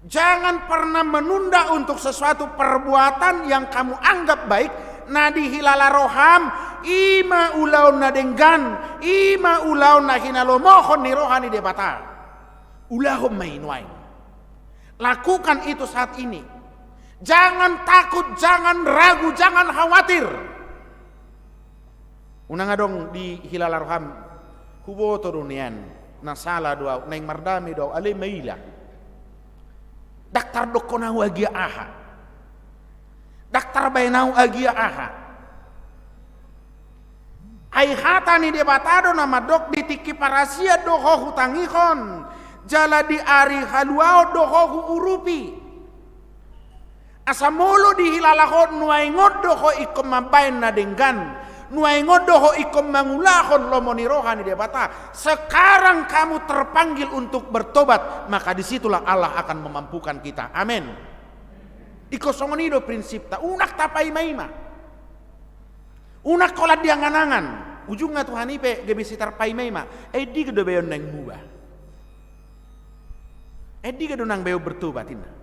Jangan pernah menunda untuk sesuatu perbuatan yang kamu anggap baik. Nadi hilala roham ima ulaun nadenggan ima ulaun nahinalomohon ni rohani debata ulahum mainwain. Lakukan itu saat ini. Jangan takut, jangan ragu, jangan khawatir. Unang adong di hilala roham hubo turunian nasala doa neng mardami doa ale maila. Daktar dokonau agia aha. Daktar bainau agia aha. Ai hata ni debatado nama dok ditiki parasia doho hutangihon. Jala di ari haluao doho urupi. Asamolo di hilalahon nuaingod doho ikom mabain na denggan. Nuaingod doho ikom mangulahon lomoni rohani debata. Sekarang kamu terpanggil untuk bertobat, maka disitulah Allah akan memampukan kita. Amin. Iko songonido prinsip ta unak tapai maima. Unak kolat diangan-angan. Ujungnya Tuhan ipe gebisi tarpai maima. Di gedo beyon neng mubah. Di gedo nang beyo bertobatin.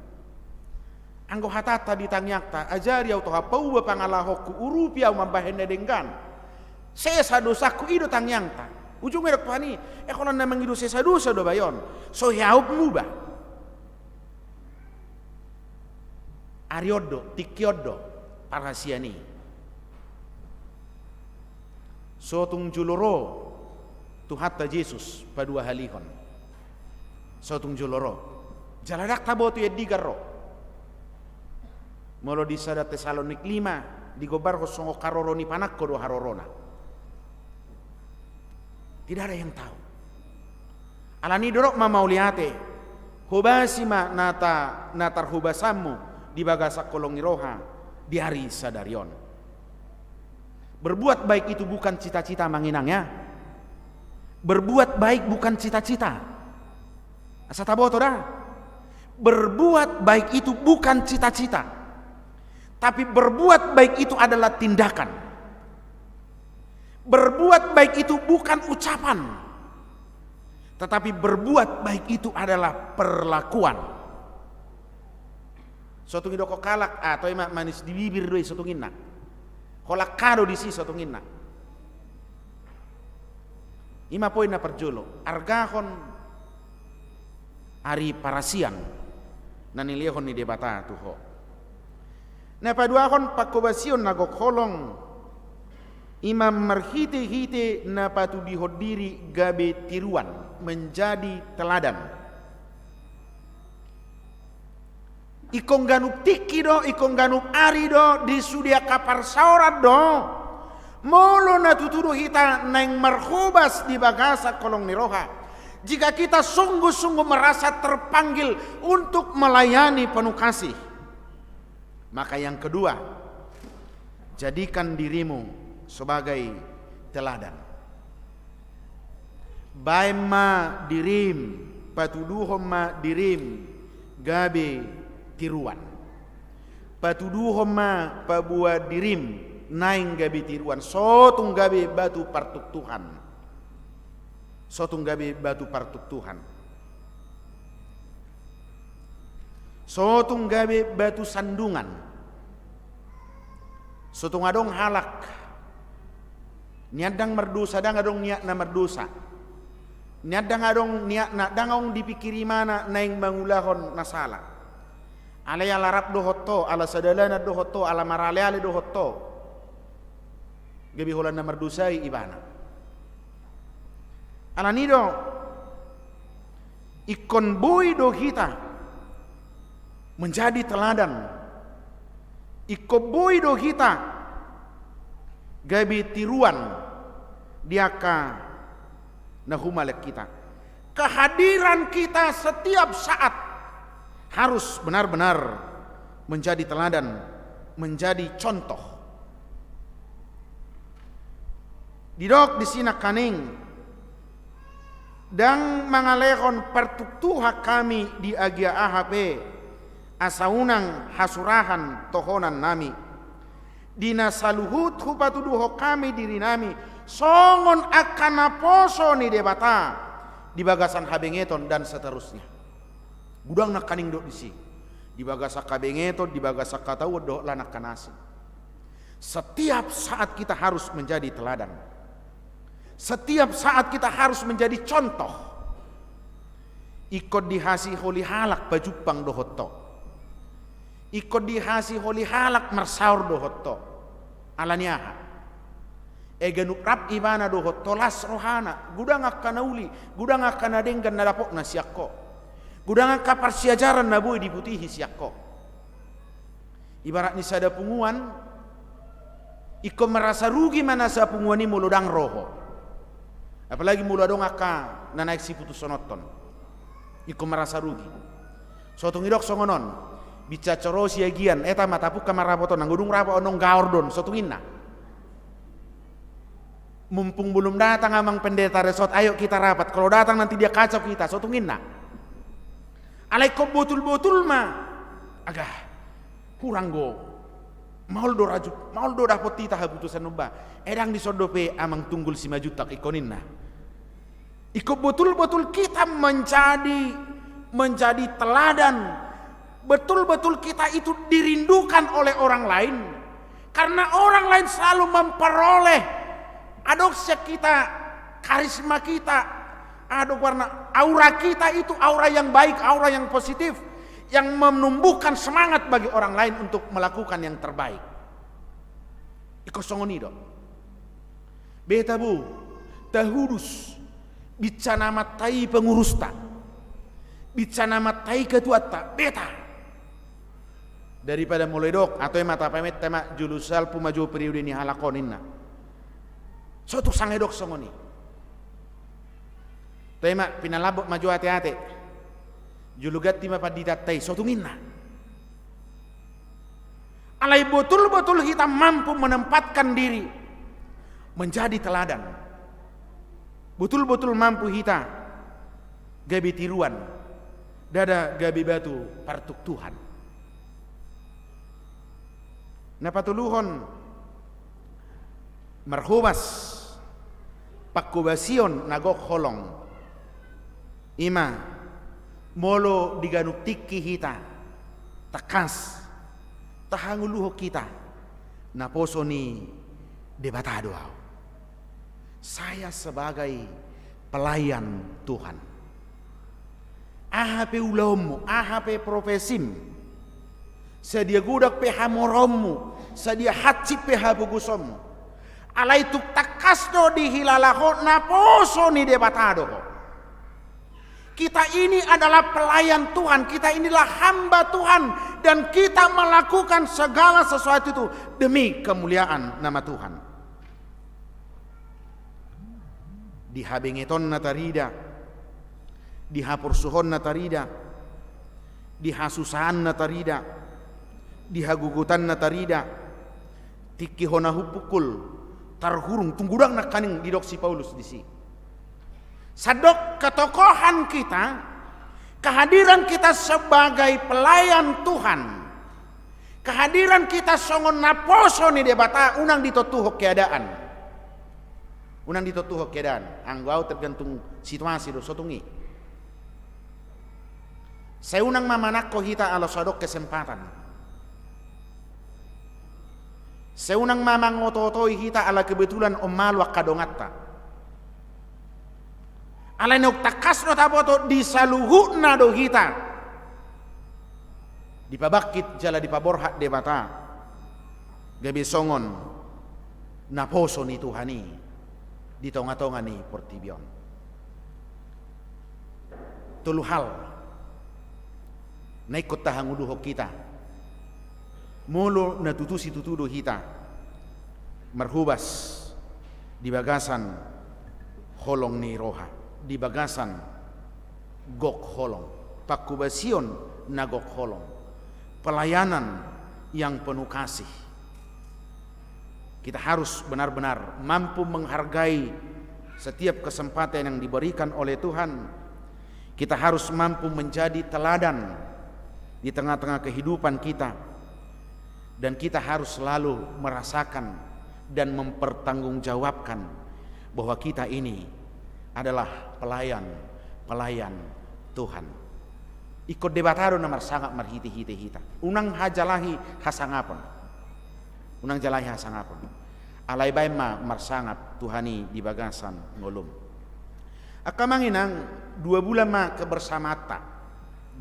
Anggo hatata ditangyakta ajari au toha pauba pangalahokku urupi au mambahenne denggan sesa dosaku ido tangyangta ujungnya dok Tuhani kalau namang ido sesa dosa do bayon so yaup mubah ariodo tikiodo parasiani sotung juloro tuhatta Yesus padua halihon sotung juloro jaladak tabotu yedigaro molo di sada Tesalonik 5 di gobar ko songo karoroni panakko do harorona. Tidak ada yang tahu. Alani dorok mamauliate hubasima natar hubasamu di bagasak kolongiroha di hari sadarion. Berbuat baik itu bukan cita-cita manginangnya. Berbuat baik bukan cita-cita. Asa taboto dah. Berbuat baik itu bukan cita-cita. Tapi berbuat baik itu adalah tindakan. Berbuat baik itu bukan ucapan. Tetapi berbuat baik itu adalah perlakuan. Suatu ngidoko kalak atau manis di bibir doi suatu ngina. Kolak kado di si suatu ngina. Ima poin na perjolo. Argahon ari parasian. Nanilihon ni debata tuho. Na paduahon pakobasion nagok holong. Imam marhite-hite na patu dihodiri gabe tiruan menjadi teladan. Ikong ganuk tiki do, ikong ganuk ari do, di sudia kapar saurat do. Molo na tutudu hita neng marhubas di bagasa kolong niroha. Jika kita sungguh-sungguh merasa terpanggil untuk melayani penuh kasih. Maka yang kedua, jadikan dirimu sebagai teladan. Baima dirim, patuduhom ma dirim, gabe tiruan. Patuduhom ma pabua dirim, naing gabe tiruan. Sotung gabe batu partuk Tuhan. Sotung gabe batu partuk Tuhan. Sotung gabe batu sandungan. Sotung adong halak. Niat dang merdosa dang adong niat na merdosa. Niat dang adong niat na dangong dipikiri mana naing mangulahon na salah. Alay alarap dohotto, ala sadalana dohotto, ala maraleale dohotto. Gabi holan na merdosai ibana. Ala nido ikon boy do kita menjadi teladan. Iko boy do kita gabi tiruan diaka nahumalek kita. Kehadiran kita setiap saat harus benar-benar menjadi teladan, menjadi contoh. Didok di sina kaning dang mangalehon pertuktuha kami di agia AHP asaunang hasurahan tohonan nami. Dina saluhut hupatuduho kami diri nami songon akan naposo ni debata di bagasan habengeton dan seterusnya. Budang nak kaning dok disi di bagasak habengeton, di bagasak katau dok lanak kanasi. Setiap saat kita harus menjadi teladan. Setiap saat kita harus menjadi contoh. Ikut dihasi holi halak bajupang dohotto. Ikut dihasi holi halak marsaur dohotto alaniaha eganuk rap ibana dohotto las rohana gudang akan uli gudang akan adenggan nadapok na siakko gudang akan parsiajaran na boy diputihi siakko ibarat ni sada punguan ikut merasa rugi mana sa punguan ni muludang roho apalagi muladong aka na naik si putus sonoton ikut merasa rugi suatu ngidok songonon bica coro siagian eta matapuk kamarapoto nang gudung rapa onong gaordon sotunginna mumpung belum datang amang pendeta resort ayo kita rapat kalau datang nanti dia kacau kita sotunginna alaiko botul-botul mah agah kurang go maul do raju maul do dapot tita habutusan nuba edang disodope amang tunggul 5 juta ikoninna iko betul-betul kita menjadi teladan. Betul-betul kita itu dirindukan oleh orang lain karena orang lain selalu memperoleh adoksia kita, karisma kita, adok warna aura kita itu aura yang baik, aura yang positif yang menumbuhkan semangat bagi orang lain untuk melakukan yang terbaik. Iko songonido. Beta bu, tahudus bicara matai pengurus ta, bicara matai ketua ta, beta. Daripada mulai dok atau yang mata pemet tema julusal pumaju periode ini halakoninna. Suatu sangedok songoni. Tema pinalabot maju hati-hati. Julugat tima padidatai suatu minna. Alai betul-betul kita mampu menempatkan diri menjadi teladan. Betul-betul mampu kita gabi tiruan, dada gabi batu partuk Tuhan. Napatuluhon marhubas pakubasion nagok holong ima molo diganuk tiki hita takas tahanguluho kita naposo ni debatado. Saya sebagai pelayan Tuhan, ahape ulammu, ahape profesim, sedia gudak peha morommu, sedia hacip peha bugusommu, alai tuk takasdo dihilalaho naposo ni debatado. Kita ini adalah pelayan Tuhan, kita inilah hamba Tuhan, dan kita melakukan segala sesuatu itu demi kemuliaan nama Tuhan. Dihabengeton natarida, dihapursuhon natarida, dihasusahan natarida, dihagugutan natarida, tikihonahu pukul, tarhurung tunggudang nakaning didok si Paulus disi. Sadok ketokohan kita, kehadiran kita sebagai pelayan Tuhan, kehadiran kita songon naposo ni debata unang ditotuhok keadaan. Unang ditotuhok keadaan, anggau tergantung situasi do sotungi. Saya unang mamanakko hita ala sadok kesempatan. Saya unang mamangototoi hita ala kebetulan omalwa kadongatta. Ala nok takasno tapoto disaluhuna do hita. Dipabakit jala dipaborhak debata. Gabi songon naposo ni Tuhani di tonga-tonga ni Portibion. Tulu hal na ikut tahanguduho kita. Mulu natutusi tutudo hita. Marhubas di bagasan holong ni roha. Di bagasan gok holong, pakubasion na gok holong, pelayanan yang penuh kasih. Kita harus benar-benar mampu menghargai setiap kesempatan yang diberikan oleh Tuhan. Kita harus mampu menjadi teladan di tengah-tengah kehidupan kita, dan kita harus selalu merasakan dan mempertanggungjawabkan bahwa kita ini adalah pelayan Tuhan. Ikut debatado namar sangat marhiti-hiti hita. Unang hajalahi hasangapon. Unang jalahi hasangapon. Alay bay marsangat Tuhani di bagasan ngolum. Akamanginang 2 bulan kebersamata.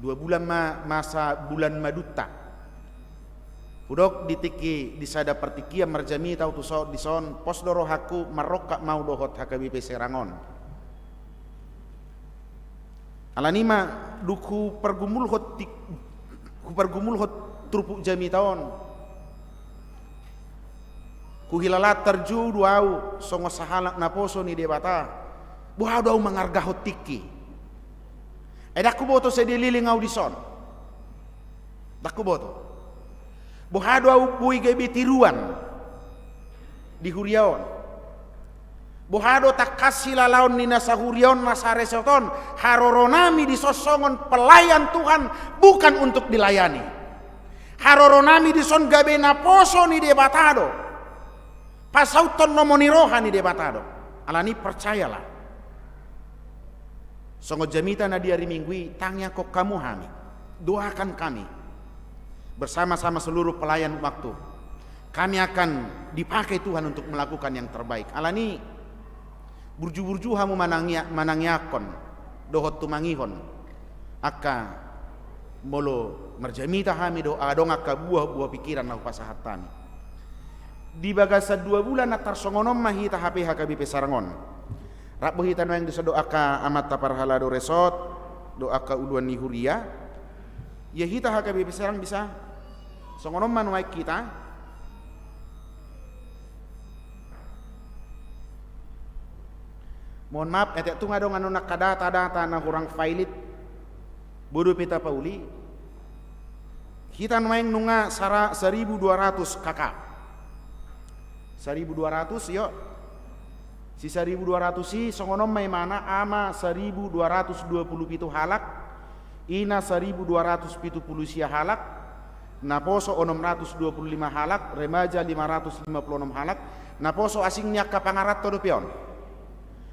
2 bulan masa bulan maduta. Udok ditiki disada pertikia marjami tau tu so dison pos doro haku marokka mau dohot hakabipe serangon. Alanima duku pergumul hot trupuk jami taon. Kuhilalat terju duau songo sahalak naposo ni debata. Buha dau mangarga hot tiki. Edaku boto sedililing audison. Daku boto. Buha dau bui gebi tiruan di huriaon. Bohado tak kasih lalaun nina sahurion nasare soton haroronami disosongon pelayan Tuhan bukan untuk dilayani. Haroronami dison gabe naposo ni debatado. Pasauton nomoni roha ni debatado. Alani percayalah. Songo jamita na di hari Minggu tangnya kok kamu hami. Doakan kami bersama-sama seluruh pelayan waktu. Kami akan dipakai Tuhan untuk melakukan yang terbaik. Alani burju-burju hamu manangyakon dohot tumangihon akka molo merjamita hami do adong akka buah-buah pikiran na pasahat tami. Di bagasa 2 bulan na tarsongonom mahita HP HKBP Sarangon. Rakbo hita no yang disodo aka amat taparhala do resort, do aka uluan ni huria. Ya hita HKBP Serang bisa songonom manuai kita. Mohon maaf, etek tu ngadong anu nak data na kurang failit. Bodoh pita pauli. Kita nuaing nunga 1.200 kakak. 1.200 yuk. Si 1.200 si songonom may mana ama 1.227 halak. Ina 1.270 sia halak. Naposo 625 halak. Remaja 556 halak. Naposo asingnya kapangarat todo pion.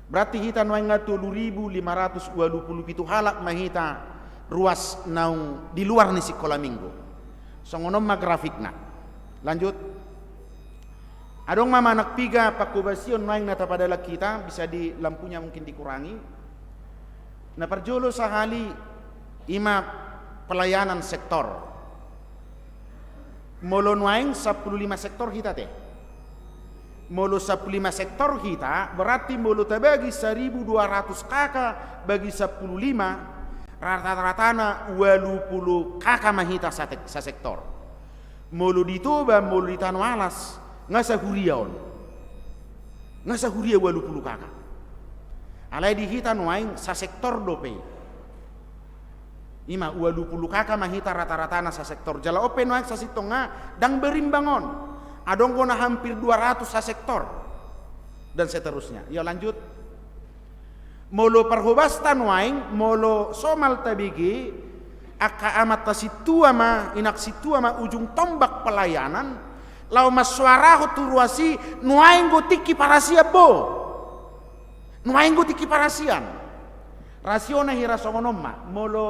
Berarti kita nuaing 10.527 halak mahita ruas naung di luar ni sekolah minggu. Songonom ma grafikna. Lanjut. Adong mama anak piga pakubasion naing nata padala kita bisa di lampunya mungkin dikurangi. Na perjolo sahali ima pelayanan sektor. Molo naing 15 sektor kita teh. Molo 15 sektor kita berarti molo tabagi 1.200 kakak bagi 15 rata-ratana 20 kakak mahita sa sektor. Molo ditoba molo ditanu alas ngasa huriaon. Ngasa huria 20 kakak. Alai dihita nuaing sa sektor dope. Ima 20 kakak mahita rata-ratana sa sektor. Jala ope nuaing sa sitonga dang berimbangon. Adong kona hampir 200 sa sektor. Dan seterusnya. Ya lanjut. Molo parhubasta nuaing molo somal tabigi aka amat situa ma inak situa ma ujung tombak pelayanan lau maswarahu turuasi nuaing go tiki parasia bo. Nuaing go tiki parasian. Rasiona hira songonom ma molo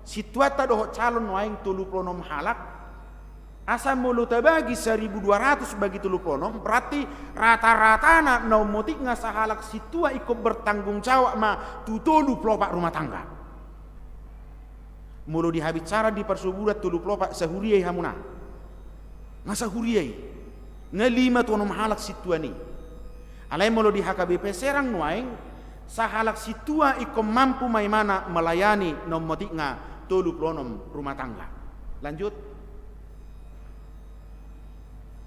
situata doh calon nuaing 36 halak. Asa mulu tabagi 1.200 bagi 36 berarti rata-rata na naumotik nga sa halak situa ikut bertanggung jawab ma tutulu pelopak rumah tangga. Mulu dihabit cara di persuburat tulu pelopak sahuriai hamuna. Nga sahuriai. Nga 5 tuanum halak situa ni. Alai mulu di HKBP Serang nuaing sa halak situa ikut mampu maimana melayani naumotik nga tulu pelonom rumah tangga. Lanjut.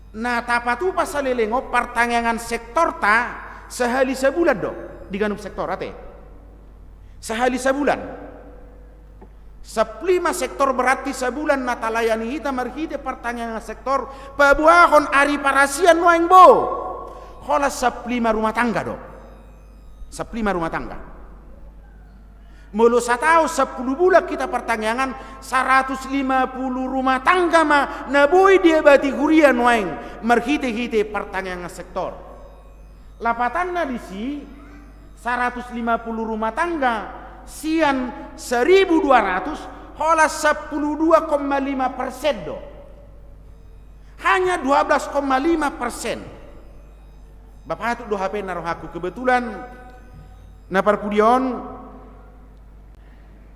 Nah tapatu pasalelengo pertanyangan sektor ta sehali sebulan do diganung sektor ate sehali sebulan 15 sektor berarti sebulan natalayani hita marhide pertanyangan sektor pabuahon ari parasian nuaing bo hola 15 rumah tangga do 15 rumah tangga mulu satau 10 bulan kita pertanyangan 150 rumah tangga ma naboi dia bati huria nuaing marhite-hite pertanyangan sektor. Lapatanna di si 150 rumah tangga sian 1.200 hola 12,5% do. Hanya 12,5%. Bapak itu do HP naruh aku kebetulan naparpudion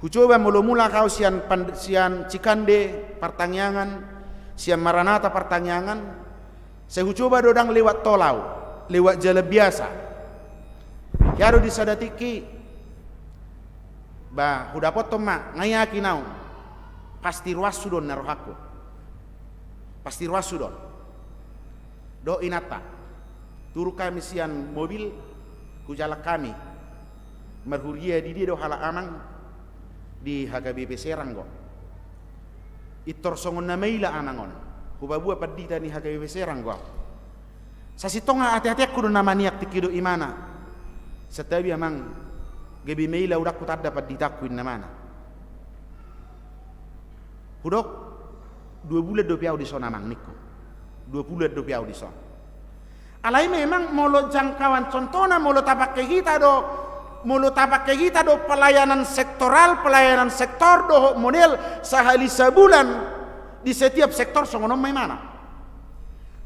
Kucoba mula-mula kau sian Cikande pertanyangan, sian Maranata pertanyangan. Saya coba dodang lewat tolau, lewat jalan biasa. Kiaro disadatiki, bah udah potong mak ngayaki nau, pasti ruas sudon naruh aku, pasti ruas sudon. Do inata, turu kami sian mobil, kujala kami, merhuria di dia do hala amang. Di HKBP Serang go. Itor songon na maila anangon. Hubabua padita ni HKBP Serang go. Sa sitonga hati-hati aku do namaniak tikido imana. Setabi amang gabi maila udah ku tada paditakuin namana. Hudok 2 bulan do piau di son amang niku. 2 bulan do piau di son. Alai memang molo jangkauan contohna molo tapak ke kita do mulu tapak kita do pelayanan sektoral, pelayanan sektor do model sehari sebulan di setiap sektor songonom may mana.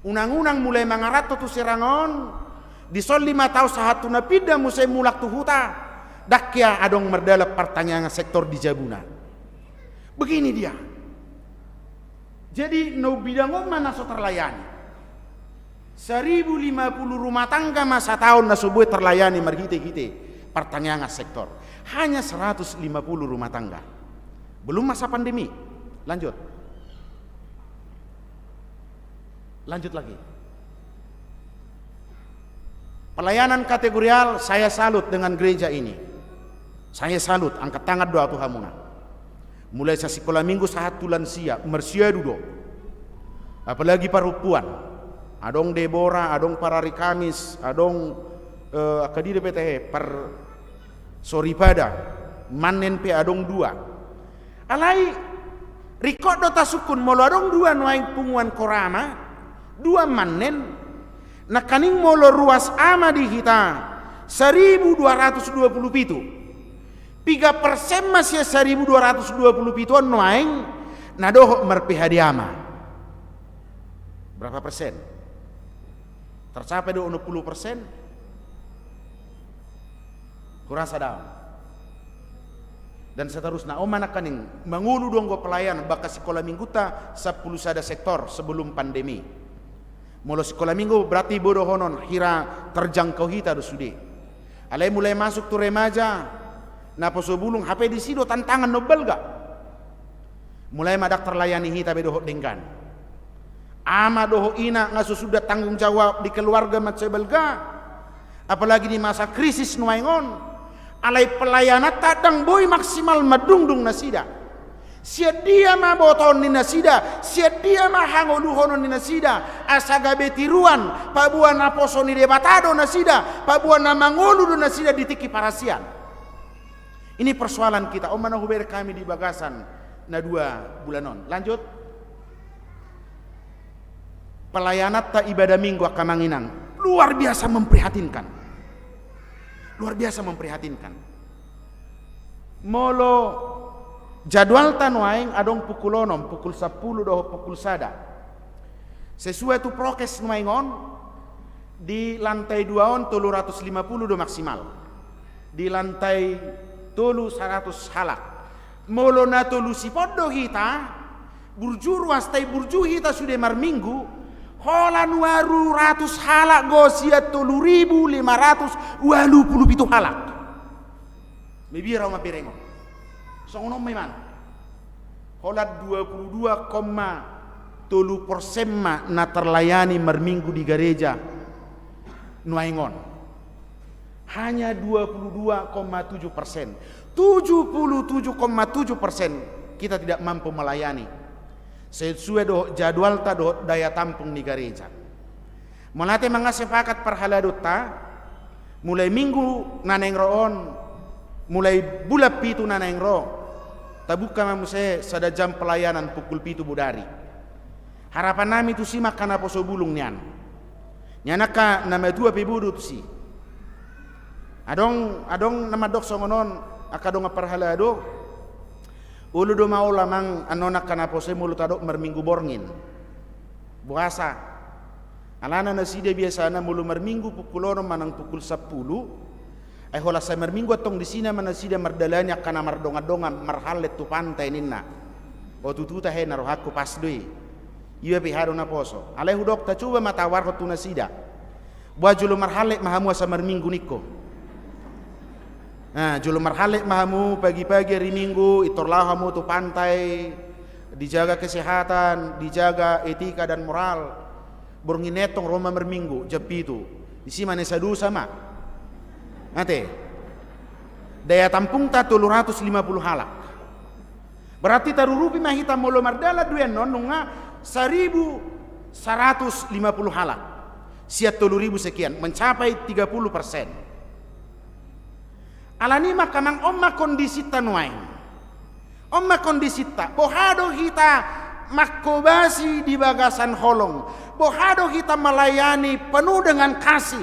Unang-unang mulai mangarato tu Serangon di sol 5 tahun sahatu na pida musay mulak tu huta dakya adong merdala pertanyaan sektor di Jabuna. Begini dia. Jadi no bidang mana so terlayani. 1050 rumah tangga masa tahun na subuh terlayani margite-gite pertanian sektor. Hanya 150 rumah tangga. Belum masa pandemi. Lanjut. Lanjut lagi. Pelayanan kategorial saya salut dengan gereja ini. Saya salut, angkat tangan doa Tuhan muna. Mulai sa sekolah minggu saat lansia, mersia dudo. Apalagi perempuan. Adong Deborah, adong para Kamis, adong akadide PTH, per Soripada, manen pe adong dua. Alai rikod dota sukun molo adong dua nuaing punguan korama, dua manen, nakaning molo ruas ama di kita 1227. 3% masih 1227 nuaing nadoh merpihadiama. Berapa persen? Tercapai 20%? Kurang sadar. Dan seterusnya. Mana kaning mangulu dong go pelayan baka sekolah minggu ta 10 sada sektor sebelum pandemi. Molo sekolah minggu berarti bodoh honon hira terjangkau hita do sude. Alai mulai masuk tu remaja na poso bulung HP di sido tantangan nobel ga. Mulai madak terlayani hita be doh dengkan. Ama doho ina ngaso sudah tanggung jawab di keluarga macebelga, apalagi di masa krisis nuaingon, alai pelayanan tadang boy maksimal madungdung nasida. Sia dia ma boton ni nasida, sia dia ma hangoluhonon ni nasida, asaga betiruan, pabuan aposo ni debatado nasida, pabuan na mangolu do nasida ditiki parasian. Ini persoalan kita. Mana huber kami di Bagasan na 2 bulanon. Lanjut. Pelayanan ta ibadah minggu akamanginang luar biasa memprihatinkan. Luar biasa memprihatinkan. Molo jadwal tanuaing adong pukul 6, pukul 10 doho pukul sada. Sesuai tu prokes nuaingon di lantai 2 on 350 do maksimal. Di lantai 100 halak. Molo na tolu sipodo hita burjuru astai burju hita sudah marminggu. Holan waru ratus halak gosia 3.527 halak. Mebira ma pirengo. Songono memang. Holat 22,3% na terlayani merminggu di gereja nuaingon. Hanya 22,7%. 77,7% kita tidak mampu melayani. Sesuai do jadwal ta do daya tampung di gereja. Molate mangasepakat perhaladutta mulai minggu naneng roon, mulai bulan pitu naneng ro. Tabuka mamuse sada jam pelayanan pukul pitu budari. Harapan nami tu simak kana poso bulung nian. Nyanaka nama 2 pibudu tu si. Adong nama dok songonon akadong perhalado. Ulu do mau lamang anona kana pose mulut adok merminggu borngin. Buasa. Alana nasida biasa na mulu merminggu pukul 6 manang pukul 10. Hola sa merminggu atong di sini mana sida mardalanya kana mardonga-donga marhalet tu pantai ninna. O tututa he narohaku pasdui. Iwe piharo na poso. Alai hudok ta coba matawar ko tu nasida. Buat julu marhalet mahamu sa merminggu niko. Nah, julu marhalik mahamu pagi-pagi hari Minggu itorlah kamu tu pantai, dijaga kesehatan, dijaga etika dan moral. Bornginetong Roma merminggu jepi itu. Di sini mana sadu sama. Nanti daya tampung ta 350 halak. Berarti tarurupi mahita molo mardala duen nonunga 1.150 halak. Siat 3.000 sekian, mencapai 30%. Alani makamang omma kondisi tanuain. Omma kondisi ta. Bohado kita makobasi di Bagasan Holong. Bohado kita melayani penuh dengan kasih.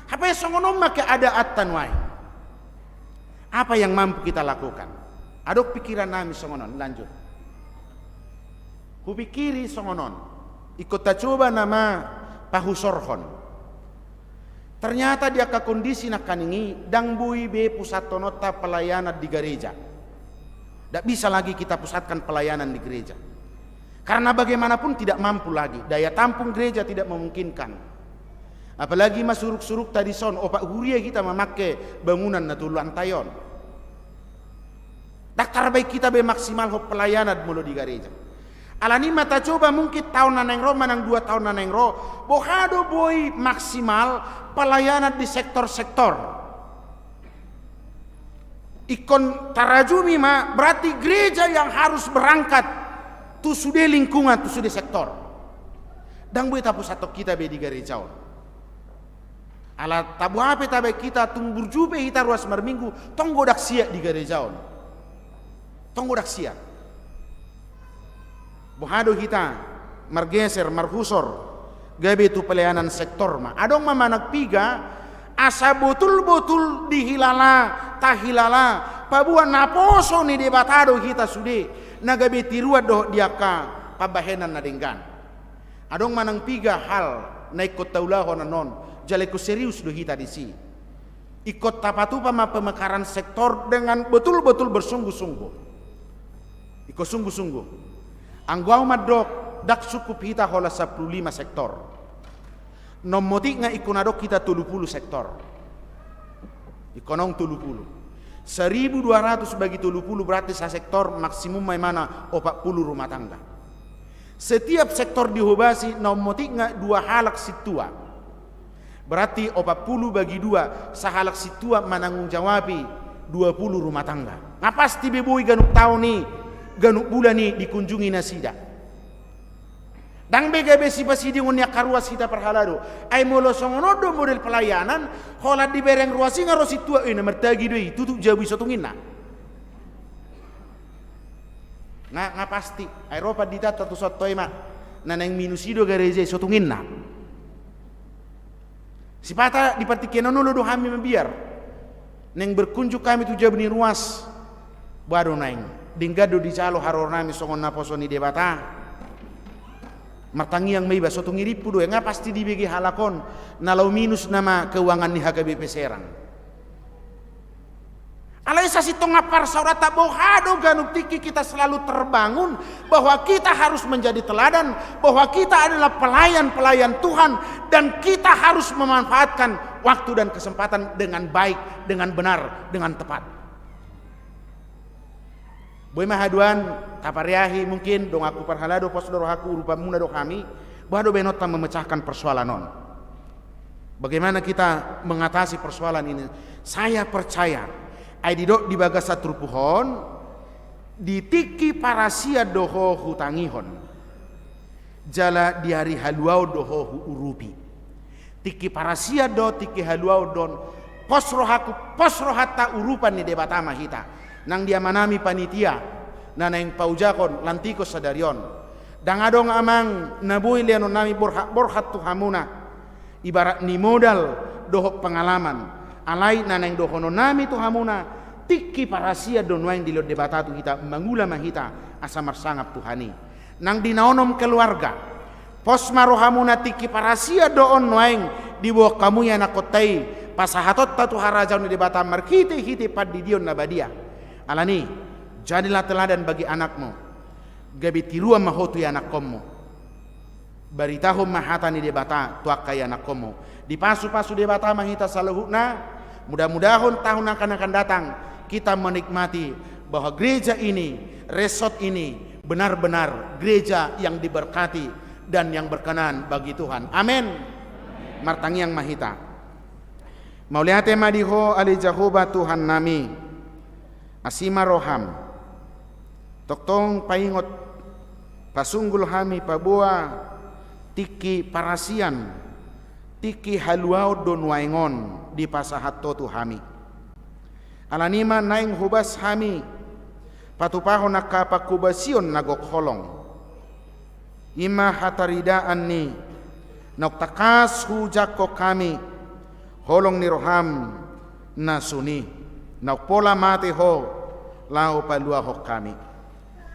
Apa yang songonom keadaan tanuain. Apa yang mampu kita lakukan? Adok pikiran nami songonon. Lanjut. Kupikiri songonon. Ikut ta coba nama pahusorhon. Ternyata dia ke kondisi nak kaningi dang bui be pusat tonota pelayanan di gereja. Tidak bisa lagi kita pusatkan pelayanan di gereja. Karena bagaimanapun tidak mampu lagi. Daya tampung gereja tidak memungkinkan. Apalagi masuruk-suruk tadi son, opak huria kita memakai bangunan na tuluan tayon. Dakar baik kita be maksimal ho pelayanan mulu di gereja. Alani mata coba mungkin tahun nanengro manang 2 tahun nanengro, bohado boy maksimal pelayanan di sektor-sektor. Ikon tarajumi ma berarti gereja yang harus berangkat tu sudah lingkungan, tu sudah sektor. Dan boleh tapu satu kita be di gereja. Ala tabu apa tabe kita tumbuh jube kita ruas marminggu, tonggo dak sia di gereja. Tonggo dak sia. Bohado kita margeser, marhusor, gabe tu pelayanan sektor ma. Adong mamanak piga, asa betul-betul dihilala, tahilala, pabuan naposo ni debatado kita sudah. Nagabe tirua doh diaka pabahenan na denggan. Adong manang piga hal na ikot taulahon nanon, jaleku serius doh kita di si. Ikot tapatu pama pemekaran sektor dengan betul-betul bersungguh-sungguh. Ikut sungguh-sungguh. Anggau madok dak cukup kita hola 15 sektor. Nomotik nga ikonadok kita 30 sektor. Ikonong 30. 1.200 bagi 30 berarti sa sektor maksimum may mana 40 rumah tangga. Setiap sektor dihobasi nomotik nga 2 halak situa. Berarti 40 bagi 2 sa halak situa mananggung jawabi 20 rumah tangga. Nga pasti beboy ganuk tahun ni, ganuk bulan ni dikunjungi nasida. Dang bega besi pasidi ngunya karuas kita perhalado. Ay molo songonodo model pelayanan, holat di bereng ruasi ngaro situa ina mertagi doi tutup jawi sotungina. Nga pasti Eropa ditata tu sotoi mak naneng minusido gereja sotungina. Sipata di partikeno nulo do kami membiar. Neng berkunjuk kami tu jabni ruas. Baru neng dinggado di calo haror nami songon naposoni debata. Martangi yang meiba soto ngiripu doe nga pasti dibagi halakon nalau minus nama keuangan ni HKBP Serang. Alai sasi tonga parsaura tak bohado ganuk tiki kita selalu terbangun bahwa kita harus menjadi teladan, bahwa kita adalah pelayan-pelayan Tuhan dan kita harus memanfaatkan waktu dan kesempatan dengan baik, dengan benar, dengan tepat. Boy mahaduan tapariahi mungkin dong aku parhalado pos doro aku rupa muna do kami bahado benota memecahkan persoalan non. Bagaimana kita mengatasi persoalan ini? Saya percaya ai didok di bagasa trupuhon ditiki parasia doho hutangihon. Jala di hari haluau doho urupi. Tiki parasia do tiki haluau don pos rohata urupan ni debatama hita. Nang dia manami panitia naneng paujakon lantikos sadarion dangadong amang nabuy lianon nami borhat tuhamuna ibarat ni modal dohok pengalaman alai naneng dohono nami tuhamuna tiki parasia donwain di lo debatatu kita mangula mahita asa marsangap tuhani nang dinaonom keluarga pos marohamuna tiki parasia doon waing di bawah kamu ya nakotai pasahatot tatu harajaw ni debata markite hite padidion nabadia. Alani, jadilah teladan bagi anakmu. Gabi tiruan mahotu ya anakmu. Baritahum mahata ni debata tuak kaya anakmu. Di pasu-pasu debata mahita saluhuna. Mudah-mudahan tahun akan datang kita menikmati bahwa gereja ini, resort ini benar-benar gereja yang diberkati dan yang berkenan bagi Tuhan. Amin. Martangi yang mahita. Mauliate madiho ali Jehovah Tuhan nami. Asima roham toktong paingot pasunggul hami pabua tiki parasian tiki haluau don waingon di pasahat totu hami alanima naing hubas hami patupaho nakapakubasion nagok holong ima hataridaan ni noktakas hujako kami holong ni roham nasuni nak pola mati ho lau palua ho kami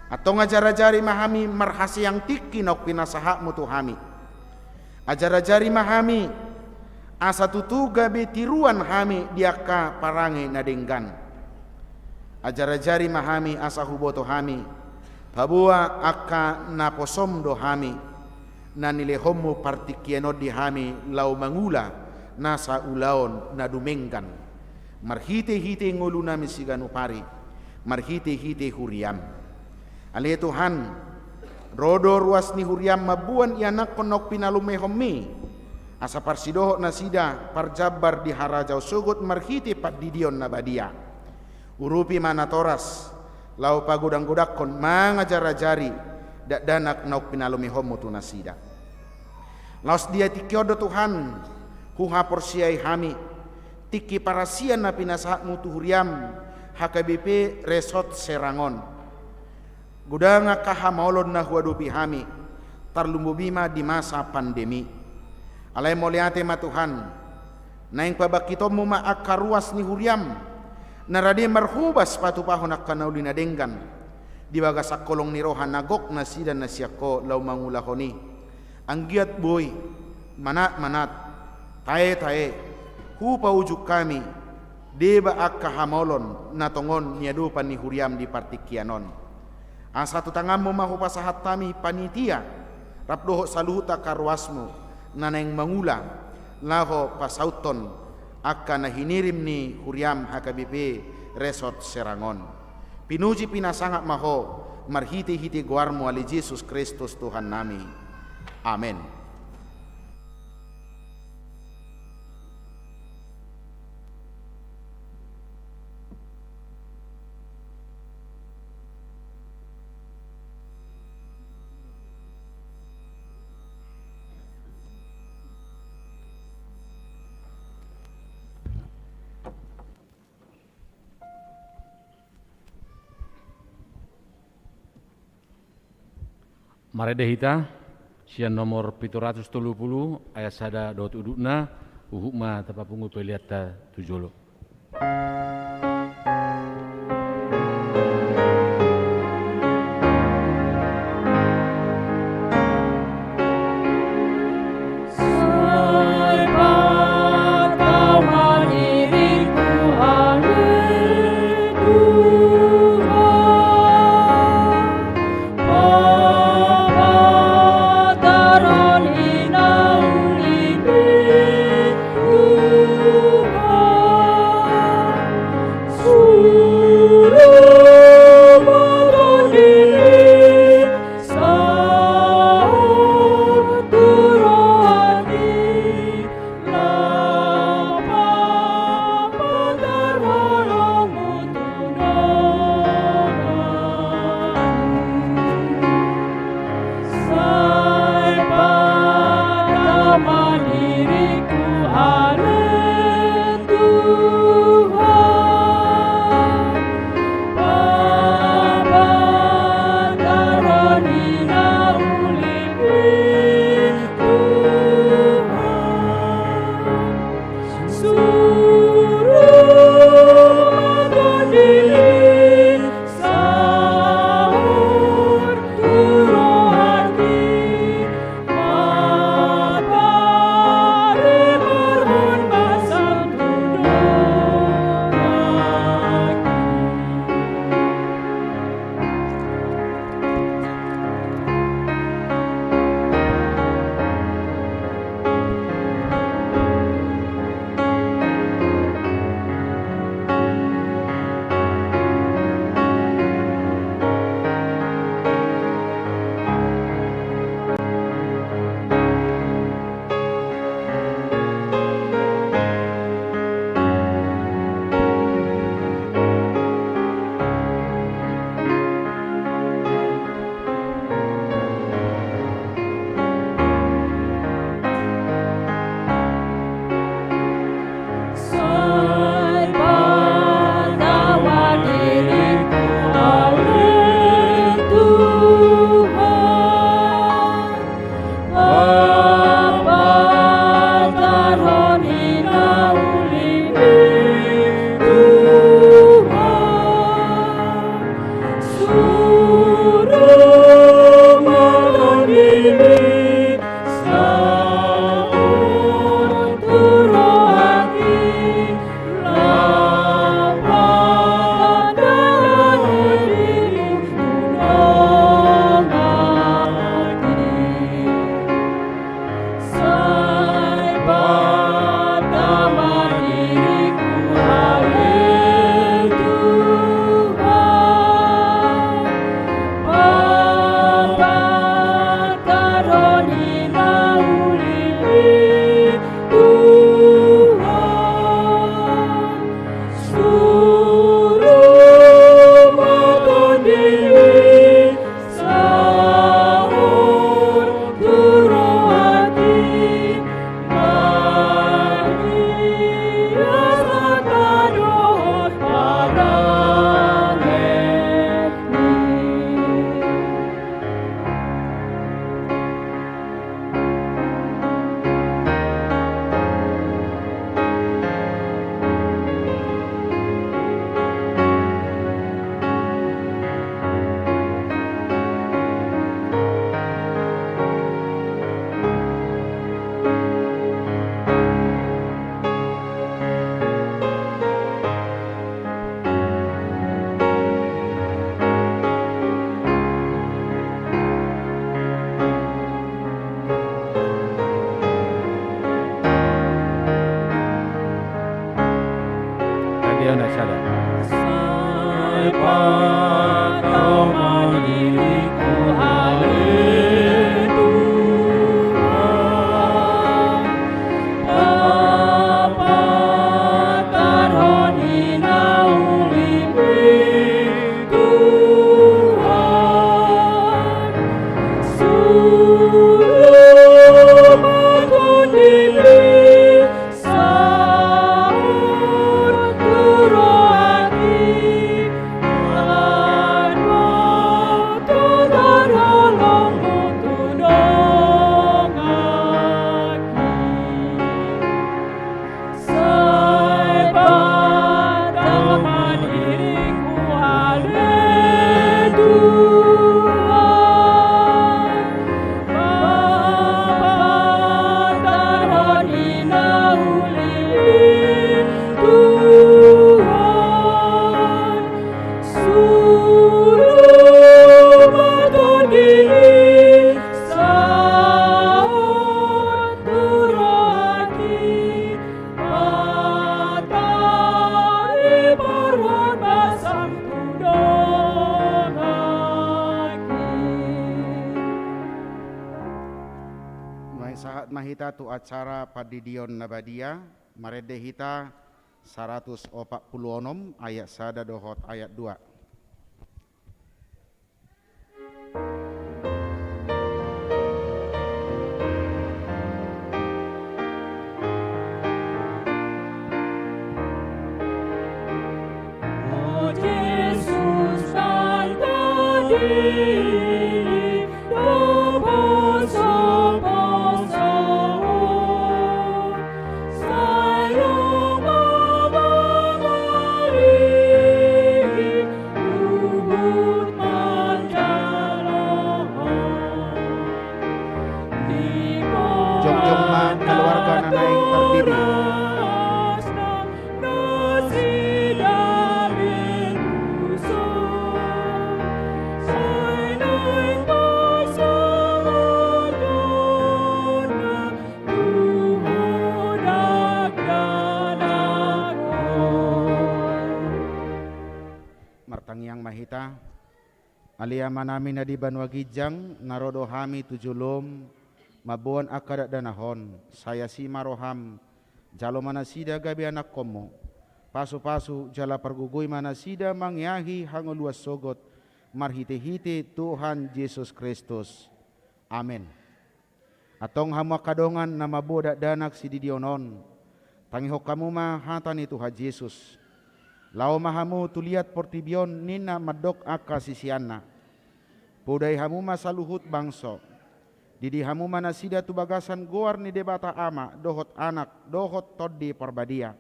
atau ngajari mahami marhasi yang tiki nak pinasahak mutu hami ajari mahami asa tutu gabe tiruan hami diaka parangi nadenggan Ajar-ajari mahami asa huboto hami, pabua akka naposom do hami, na nilehomu partikiano di hami lau mangula nasa ulaon na dumenggan. Marhite-hite ngulu nami siganu pari, marhite-hite huriam. Ale Tuhan, rodo ruas ni huriam mabuan ianak konok pinalumehomi, asa parsidoho na sida parjabar di harajau sugut marhite padidion na badia. Urupi manatoras, lau pagudang-gudakon mangajar-ajari, dak danak nauk pinalumehomu tu na sida. Laos dia tikiodo Tuhan, huha porsiai hami, tiki parasian na pinasahat mutu huriam, HKBP Resort Serangon. Gudanga kahamolon na huadupi hami, tarlumbu bima di masa pandemi. Alay moliate ma Tuhan, naing pabakitomu ma akaruas ni huriam, narade marhubas patupahon akkanauli na denggan, di bagas akolong ni rohan nagok na sida na siyako lau mangulahoni. Anggiat boy, manat-manat, tae-tae, hupa ujuk kami, deba akka hamolon natongon niadupan ni huriam di partikianon. Asa tutangamu mahu pasahat tami panitia, rapdoho saluhuta karwasmu, naneng mangula, laho pasauton, akka nahinirim ni huriam HKBP Resort Serangon. Pinuji pinasangak maho, marhiti-hiti guarmu ali Yesus Kristus Tuhan nami. Amin. Marede hita sian nomor 730 ayat sada dot udukna uhukma tapapungu peliata tujolo. Mai sahat mahita tu acara padidion nabadia marede hita 146 ayat 1 dohot ayat 2. Oh Yesus dan berdiri bersama-sama, saya memberi luhur menjalan di Jom ma keluarga nana yang terdiri. Martang yang mahita alia manami na di banwa gijang narodo hami tujulom mabuan akadat danahon saya si maroham jalo manasida gabi anak komo pasu-pasu jala pergugui manasida mangyahi hangoluas sogot marhite-hite Tuhan Yesus Kristus. Amin. Atong hamu kadongan na mabudak danak si didionon tangihok kamu ma hatan itu Tuhan Yesus. Lau mahamu tuliat portibion nina madok aka sisiana. Pudai hamu masaluhut bangso. Didi hamu manasida tu bagasan goar ni debata ama dohot anak dohot toddi parbadia.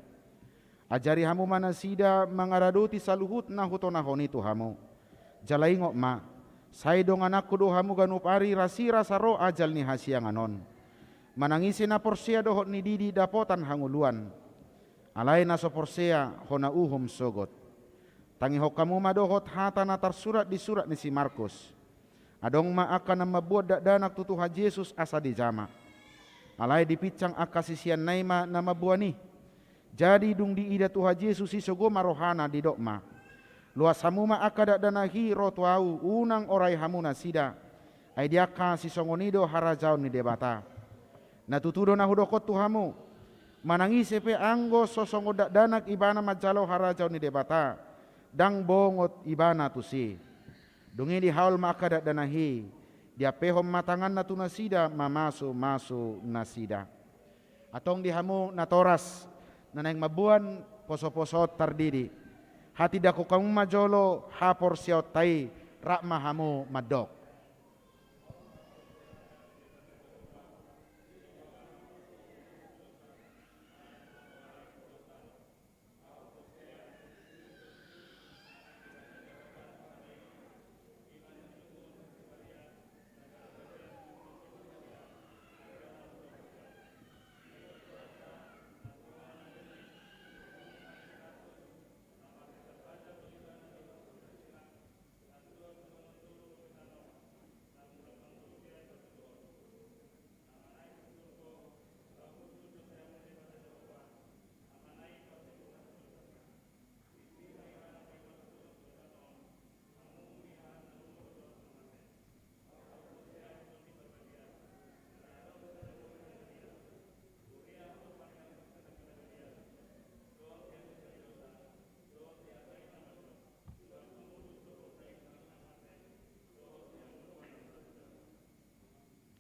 Ajari hamu manasida mangaraduti saluhut na hutonahon itu hamu. Jalaingok ma. Say dong anakku do hamu ganupari rasi rasa ro ajal ni hasianganon. Manangisi na porsia dohot ni didi dapotan hanguluan. Alay na soporsea hona uhum sogot. Tangihok kamu madohot hata na tersurat di surat ni si Markus. Adong ma akan mabuat danak tu Tuhan Yesus asa di jama. Alay dipicang akasisian naima na mabuani. Jadi dung di ida Tuhan Yesus si sogo marohana di dokma. Luas hamuma akadak danahi rotuau unang orai hamuna sida. Ay diaka si songonido harajaun ni debata. Natutudo na hudokot tuhamu. Manangisi pe anggo sosongodak danak ibana majalo harajau ni debata dang bongot ibana tusi dungi di haul makadak danahi dia pehom matangan na tunasida mamasu nasida atong di hamu natoras nanang mabuan poso-poso tardidi hati dako kamu majolo hapor siot tai rak mahamu madok.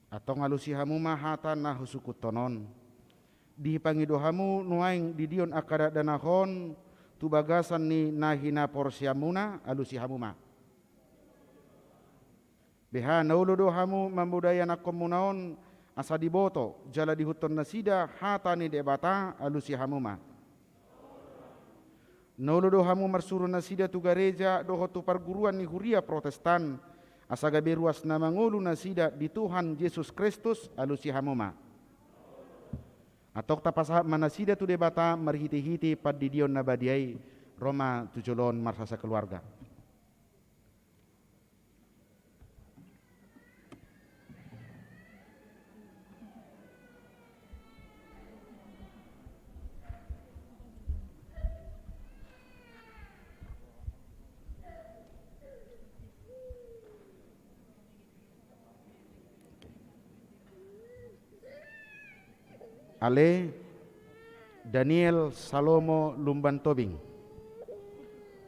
Atau ngalusi hamu mahata na husukut tonon. Di pangido hamu nuaing didion akadat danahon tu bagasan ni nahina porsiamuna alusi hamu ma. Beha nauludo hamu membudaya nakomunaon asa diboto jala dihuton nasida hata ni debata alusi hamu ma. Nauludo hamu marsuru nasida tu gereja doho tu perguruan ni huria Protestan asaga beruas nama ngulu nasida di Tuhan Yesus Kristus alusi hamuma. Atok tapasa manasida tu debata marhiti-hiti padidion nabadiai Roma tujolon marsasa keluarga. Ale Daniel Salomo Lumban Tobing.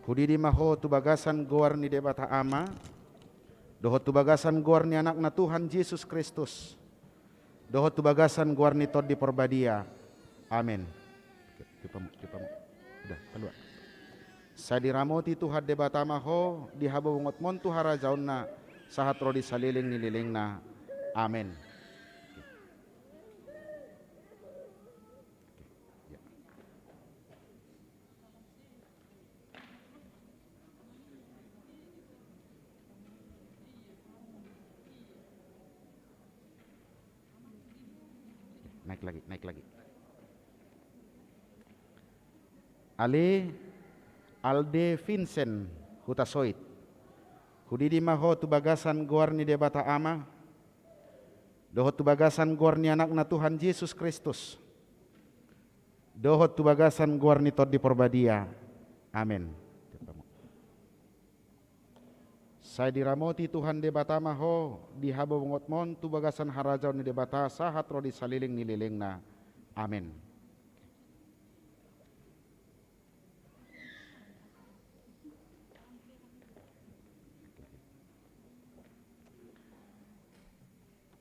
Hudidi maho tubagasan goar ni debata ama. Dohot tubagasan goar ni anak na Tuhan Yesus Kristus. Dohot tubagasan goar ni Tod di Porbadia. Amin. Udah, keluar. Sadiramoti Tuhan debata maho dihabo bungot mon tuhara jaunna sahat rodi saliling nililingna. Amin. Naik lagi. Ale Alde Vincent Hutasoit. Hudidi maho tubagasan goar ni debata ama. Dohot tubagasan goar ni anak na Tuhan Yesus Kristus. Dohot tubagasan goar ni Tod di Porbadia. Amin. Saya diramoti Tuhan debata maho dihabo bungot mon tubagasan harajaw ni debata sahat rodi saliling nililing na. Amin.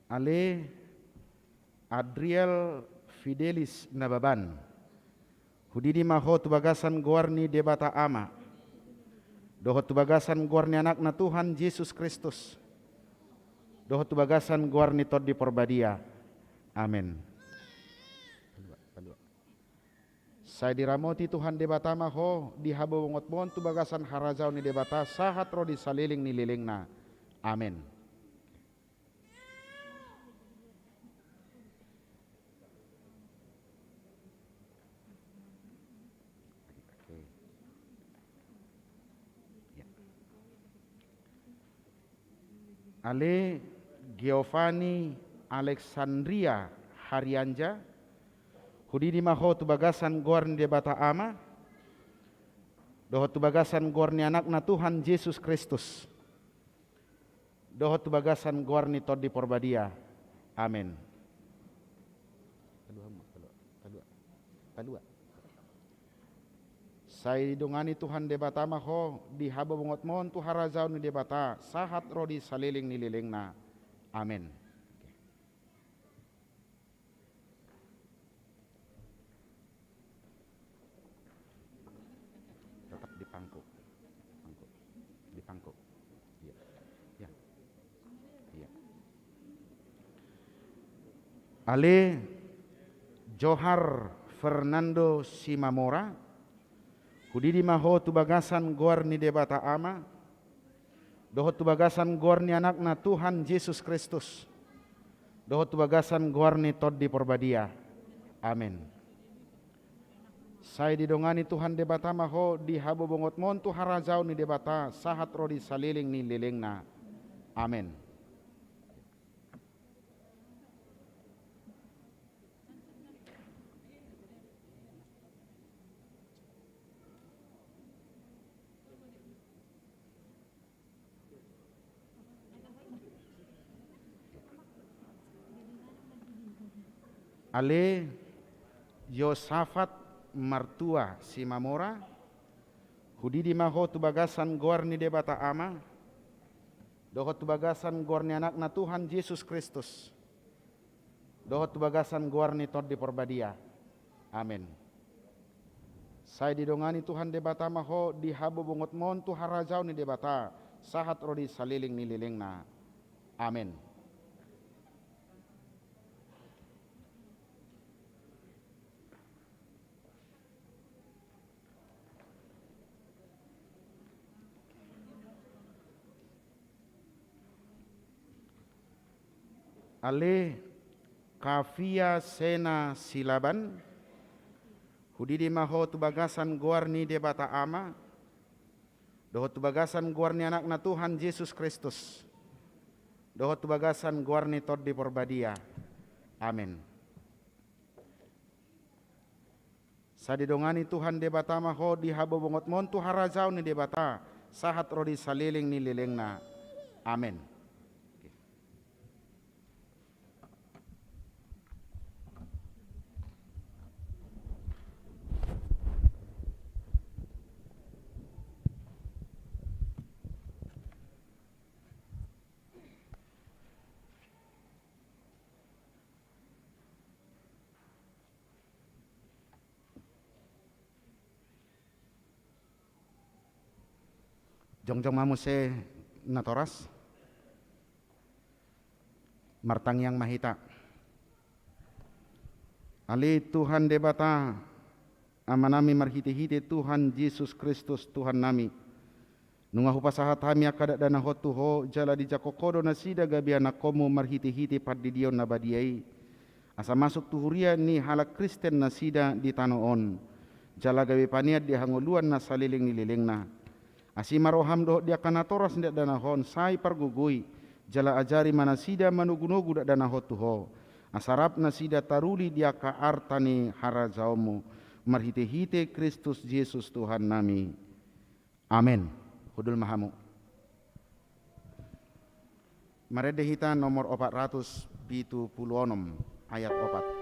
Ale Adriel Fidelis Nababan. Hudidi maho tubagasan goar ni debata ama. Dohot tubagasan goar ni anak na Tuhan Yesus Kristus. Dohot tubagasan goar ni Tod di Porbadia. Amin. Saya diramoti Tuhan debata maho dihabo bungot mon tubagasan harajaw ni debata sahat rodi saliling nililing na. Amin. Ale Giovanni Alexandria Haryanja. Hudidi maho tubagasan goar ni debata ama. Dohot tubagasan goar ni anak na Tuhan Yesus Kristus. Dohot tubagasan goar ni Tod di Porbadia. Amin. Palua. Saya dongani Tuhan debata maho dihabo bungot mon tuharajaw ni debata sahat rodi saliling nililing na. Amin. Tetap di pangku. Ya. Ale Johar Fernando Simamora. Hudidi maho tubagasan goar ni debata ama. Dohot tubagasan goar ni anak na Tuhan Yesus Kristus. Dohot tubagasan goar ni Tod di Porbadia. Amin. Saya didongani Tuhan debata maho dihabo bungot mon tuharajaw ni debata sahat rodi saliling ni liling na. Amin. Ale Yosafat Martua Simamora. Hudidi maho tubagasan goar ni debata ama. Dohot tubagasan goar ni anak na Tuhan Yesus Kristus. Dohot tubagasan goar ni Tod di Porbadia. Amin. Saya didongani Tuhan debata maho dihabo bungot mon tuharajaw ni debata sahat rodi saliling nililing na. Amin. Ale Kafia Sena Silaban. Hudidi maho tubagasan goar ni debata ama. Dohot tubagasan goar ni anak na Tuhan Yesus Kristus. Dohot tubagasan goar ni Tod di Porbadia. Amin. Sadidongani Tuhan debata maho dihabo bungot mon tuharajaw ni debata sahat rodi saliling ni liling na. Amin. Jongjong mamuse natoras. Martang yang mahita. Ali Tuhan debata amanami marhiti-hiti Tuhan Yesus Kristus Tuhan nami. Nunga hupasahat hami akadat dana hotuho jala di jakokodo nasida gabiana komu marhiti-hiti padidion nabadiai. Asa masuk tuhuria ni halak Kristen nasida di tanoon. Jala gawe paniat di hangoluan na saliling nililingna. Asima roham doh dia kanatoras ndak dana hon sai pargugui. Jala ajari manasida manugunugu dak dana hotuho. Asarap nasida taruli dia ka artani harajaomu. Marhite-hite Kristus Yesus Tuhan nami. Amin. Hudul mahamu. Marede hita nomor 476 ayat 4.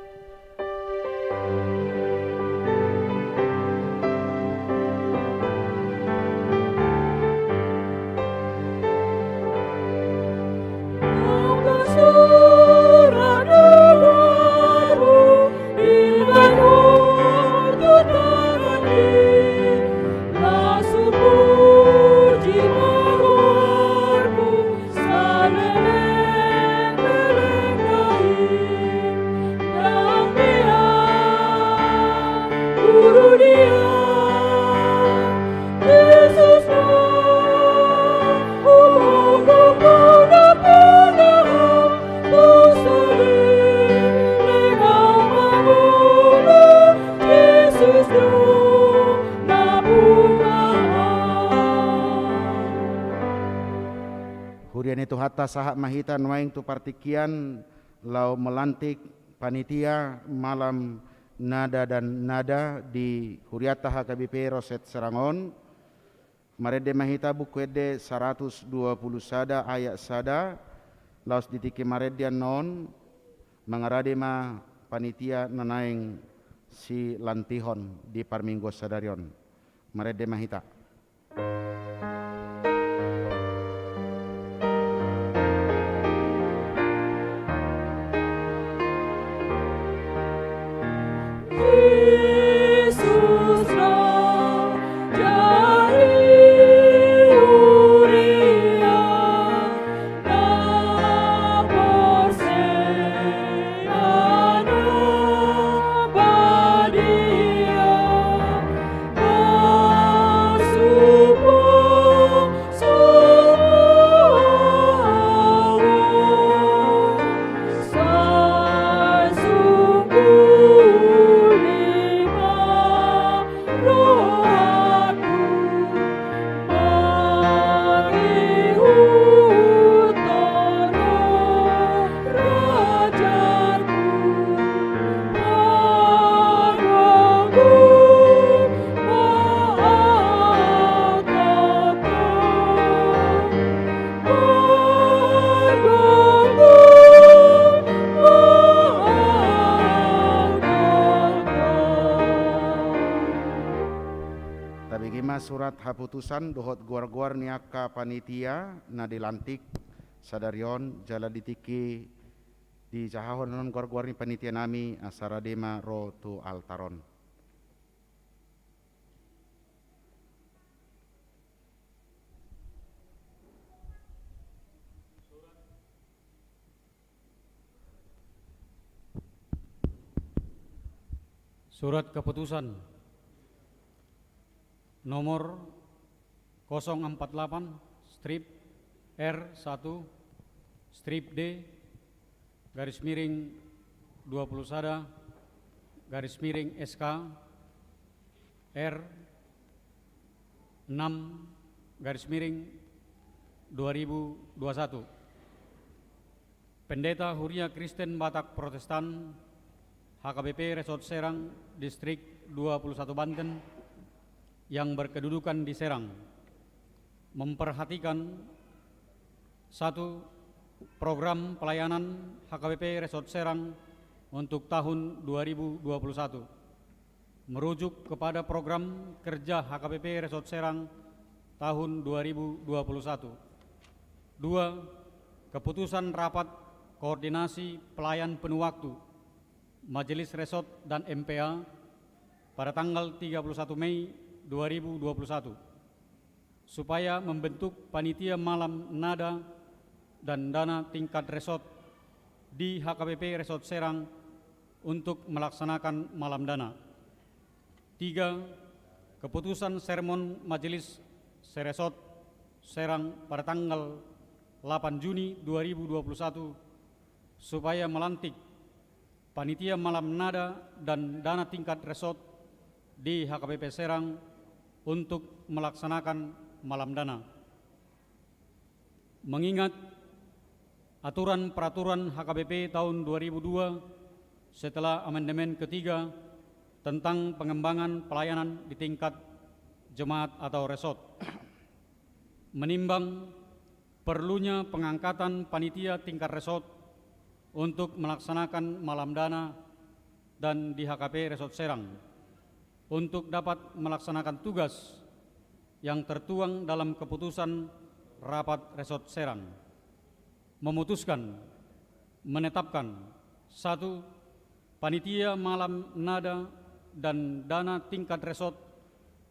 Hurian itu hatta sahat mahitan waing tu partikian lau melantik panitia malam nada dan nada di Huriata HKBP Roset Serangon. Marede mahita buku ede 120 sada ayat sada laos ditiki maredian non mengarade ma panitia nanaing si lantihon di Parminggo Sadarion. Marede mahita. Surat haputusan dohot guar-guar niaka panitia na dilantik sadarion jala ditiki di jahahon non guar-guar ni panitia nami asaradema ro tu altaron. Surat keputusan nomor 048 strip R1 strip D garis miring 20 sada garis miring SK R 6 garis miring 2021. Pendeta Huria Kristen Batak Protestan HKBP Resort Serang Distrik 21 Banten yang berkedudukan di Serang memperhatikan satu program pelayanan HKBP Resort Serang untuk tahun 2021 merujuk kepada program kerja HKBP Resort Serang tahun 2021. 2. Keputusan rapat koordinasi pelayan penuh waktu Majelis Resort dan MPA pada tanggal 31 Mei 2021 supaya membentuk panitia malam nada dan dana tingkat resort di HKBP Resort Serang untuk melaksanakan malam dana. 3. Keputusan sermon Majelis Seresot Serang pada tanggal 8 Juni 2021 supaya melantik panitia malam nada dan dana tingkat resort di HKBP Serang untuk melaksanakan malam dana. Mengingat aturan peraturan HKBP tahun 2002 setelah amandemen ketiga tentang pengembangan pelayanan di tingkat jemaat atau resort, menimbang perlunya pengangkatan panitia tingkat resort untuk melaksanakan malam dana dan di HKP Resort Serang untuk dapat melaksanakan tugas yang tertuang dalam keputusan rapat Resort Serang, memutuskan menetapkan 1. Panitia malam nada dan dana tingkat resort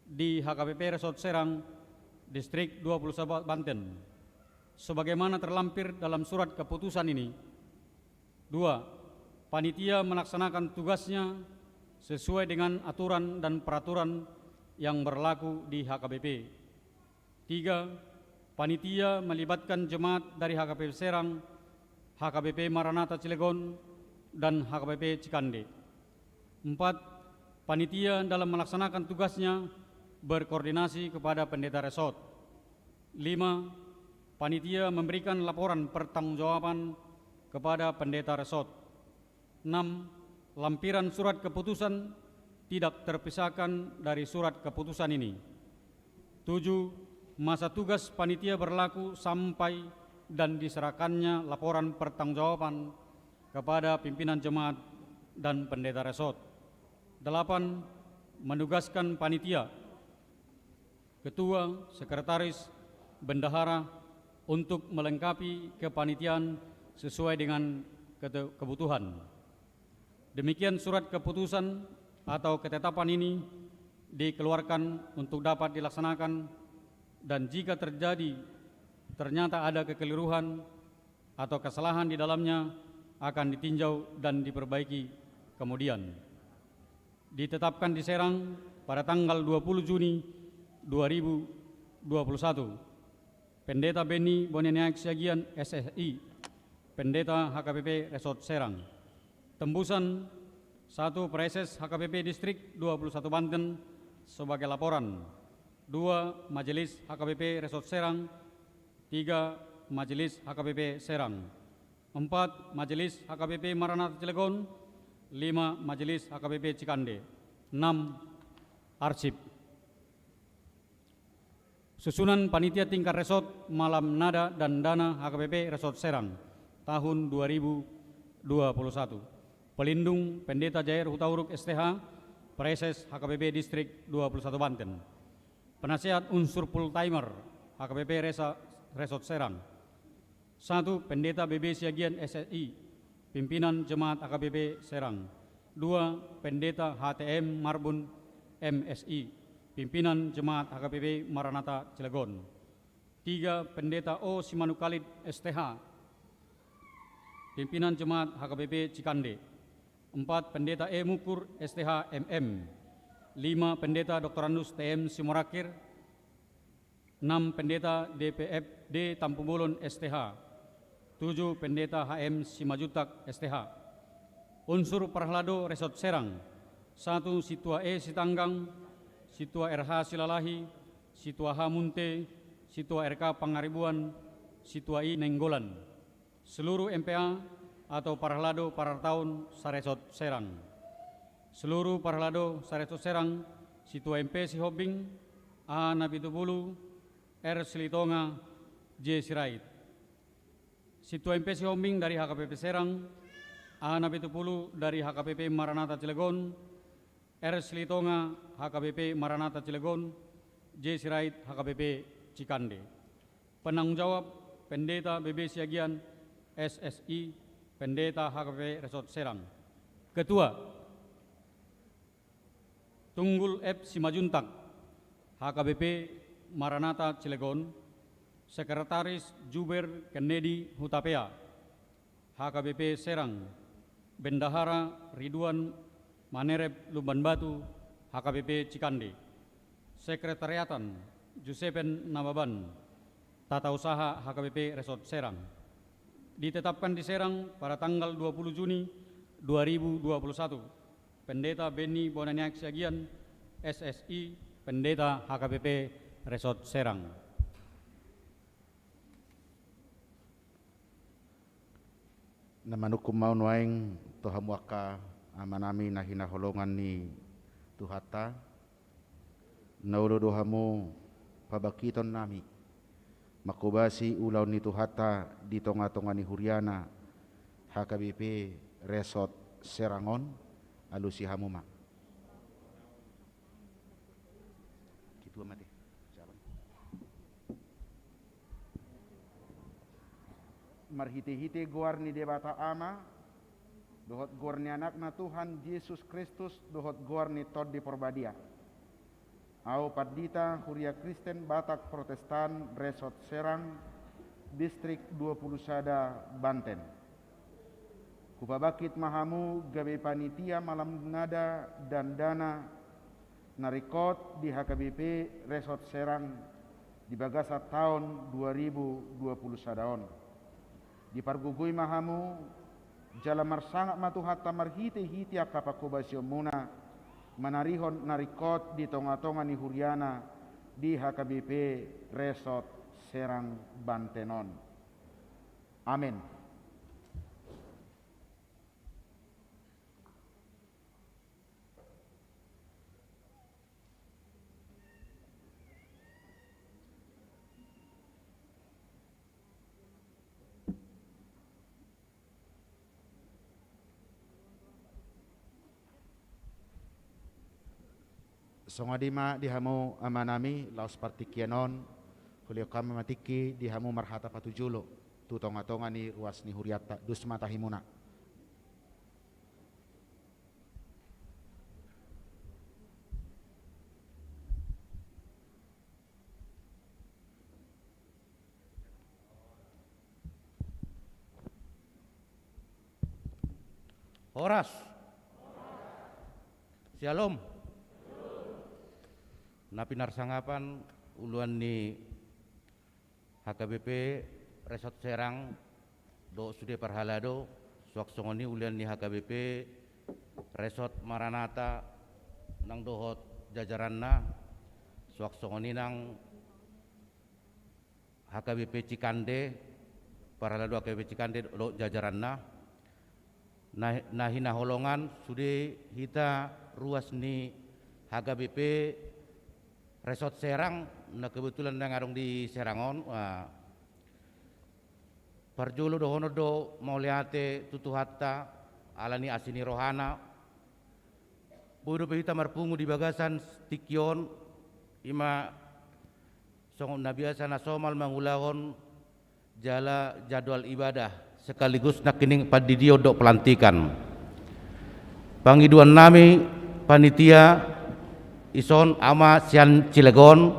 di HKBP Resort Serang Distrik 21 Banten sebagaimana terlampir dalam surat keputusan ini. 2. Panitia melaksanakan tugasnya sesuai dengan aturan dan peraturan yang berlaku di HKBP. 3. Panitia melibatkan jemaat dari HKBP Serang, HKBP Maranatha Cilegon, dan HKBP Cikande. 4. Panitia dalam melaksanakan tugasnya berkoordinasi kepada pendeta resort. 5. Panitia memberikan laporan pertanggungjawaban kepada pendeta resort. 6. Lampiran surat keputusan tidak terpisahkan dari surat keputusan ini. 7. Masa tugas panitia berlaku sampai dan diserahkannya laporan pertanggungjawaban kepada pimpinan jemaat dan pendeta resort. 8. Menugaskan panitia, ketua, sekretaris, bendahara untuk melengkapi kepanitiaan sesuai dengan kebutuhan. Demikian surat keputusan atau ketetapan ini dikeluarkan untuk dapat dilaksanakan, dan jika ternyata ada kekeliruan atau kesalahan di dalamnya akan ditinjau dan diperbaiki kemudian. Ditetapkan di Serang pada tanggal 20 Juni 2021. Pendeta Beni Boneniak Siagian SSI, Pendeta HKBP Resort Serang. Tembusan 1. Preses HKBP Distrik 21 Banten sebagai laporan. 2. Majelis HKBP Resort Serang. 3. Majelis HKBP Serang. 4. Majelis HKBP Maranatha Cilegon. 5. Majelis HKBP Cikande. 6. Arsip. Susunan panitia tingkat resort malam nada dan dana HKBP Resort Serang tahun 2021. Pelindung Pendeta Jair Hutauruk STH, Preses HKBP Distrik 21 Banten. Penasihat unsur full timer HKBP Resort Serang. 1. Pendeta BB Siagian SSI, Pimpinan Jemaat HKBP Serang. 2. Pendeta HTM Marbun MSI, Pimpinan Jemaat HKBP Maranatha Cilegon. 3. Pendeta O Simanukalid STH, Pimpinan Jemaat HKBP Cikande. 4. Pendeta E Mukur STH MM. 5. Pendeta Dr. Andus TM Simorakir. 6. Pendeta DPFD Tampumulun STH. 7. Pendeta HM Simajutak STH. Unsur Perhlado Resort Serang. 1. Situa E Sitanggang, Situa RH Silalahi, Situa H Munte, Situa RK Pangaribuan, Situa I Nenggolan. Seluruh MPA atau Perhlado Parartaun Saresot Serang. Seluruh Perhlado Saresot Serang, Situa MP Sihobing, A Nabitubulu, R Silitonga, J Sirait. Situa MP Sihobing dari HKBP Serang, A Nabitubulu dari HKBP Maranatha Cilegon, R Silitonga HKBP Maranatha Cilegon, J Sirait HKBP Cikande. Penanggung jawab Pendeta BB Siagian SSI, Pendeta HKBP Resort Serang. Ketua Tunggul F Simajuntak HKBP Maranatha Cilegon, Sekretaris Juber Kennedy Hutapea, HKBP Serang, Bendahara Ridwan Manereb Lumban Batu, HKBP Cikande, Sekretariatan Josepen Nababan, Tata Usaha HKBP Resort Serang. Ditetapkan di Serang pada tanggal 20 Juni 2021, Pendeta Beni Bonaniak Siagian, SSI, Pendeta HKBP Resort Serang. Namanukum maun waing tohamuaka amanami nahina holongan ni Tuhata. Naudo dohamu pabakiton nami. Makubasi ulaw ni Tuhata di tonga-tonga ni Huriana HKBP Resort Serangon alusi hamuma. Gitu amate. Marhiti-hiti guar ni debata ama dohot guar ni anak na Tuhan Yesus Kristus dohot guar ni Tod di Porbadia au Padita Huria Kristen Batak Protestan Resort Serang Distrik 20 Sada Banten. Kupabakit mahamu gawe panitia malam ngada dan dana narikot di HKBP Resort Serang di bagasa tahun 2020 sadaon. Di pargugui mahamu jala marsangak matuhata marhite hiti akapakubasyo muna manarihon narikot di tonga-tonga ni Huriana di HKBP Resort Serang Bantenon. Amin. Songadima dihamu amanami laos partikianon hulio kami matiki dihamu marhata patujulo tu tonga-tonga ni ruas ni Huriata dus matahimuna. Horas. Shalom. Napinar sangapan uluan ni HKBP Resort Serang do sude parhalado suak songoni ulian ni HKBP Resort Maranatha nang dohot jajaranna suak songoni nang HKBP Cikande parhalado HKBP Cikande do jajaranna nah hina holongan sude hita ruas ni HKBP Resort Serang, na kebetulan ngarong di Serangon, parjolo dohono do mauliate tutuhatta alani asini rohana, bodo pehita marpungu di bagasan stikion, ima songon nabiasa na somal mangulahon jala jadwal ibadah sekaligus nakining padidio do pelantikan. Pangiduan nami panitia ison ama sian Cilegon,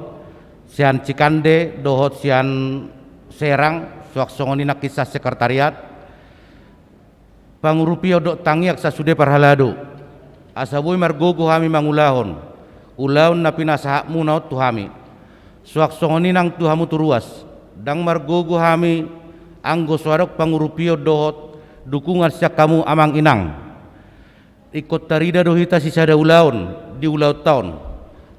sian Cikande, dohot sian Serang, suak songoni nak kisah sekretariat, pangurupio dok tangiak sasude parhalado, asabui margogo hami mangulahon, ulaun na pinasahak munaut tuhami, suak songoni nang tuhamu turuas, dang margogo hami anggo suarok pangurupio dohot dukungan siak kamu amang inang, ikut tarida dohita sisada ulaun, di ulau tahun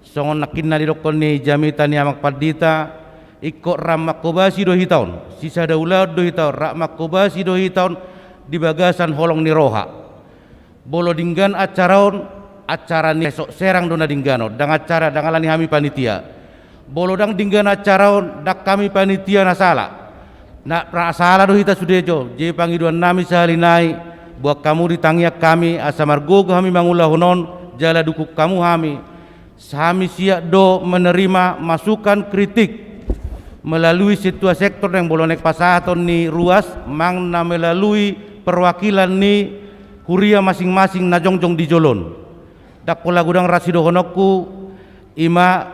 songon nakinna di dokon ni jamita ni amak padita ikut ramak kobasi dohi tahun sisa da ulau dohi tahun ramak kobasi dohi tahun di bagasan holong ni roha bolo dinggan acara ni esok Serang dona dinggano dang acara dang alani hami panitia bolo dang dinggan acara dak kami panitia nasala nak prasala dohi ta sudejo je pangiduan nami sahalinai buat kamu ditangiak kami asa margogo hami mangulahonon jala dukuk kamu hami siap do menerima masukan kritik melalui situasi sektor yang bolonek pasaton ni ruas mangna melalui perwakilan ni Huria masing-masing na jongjong di jolon dak pola gudang rasido honokku ima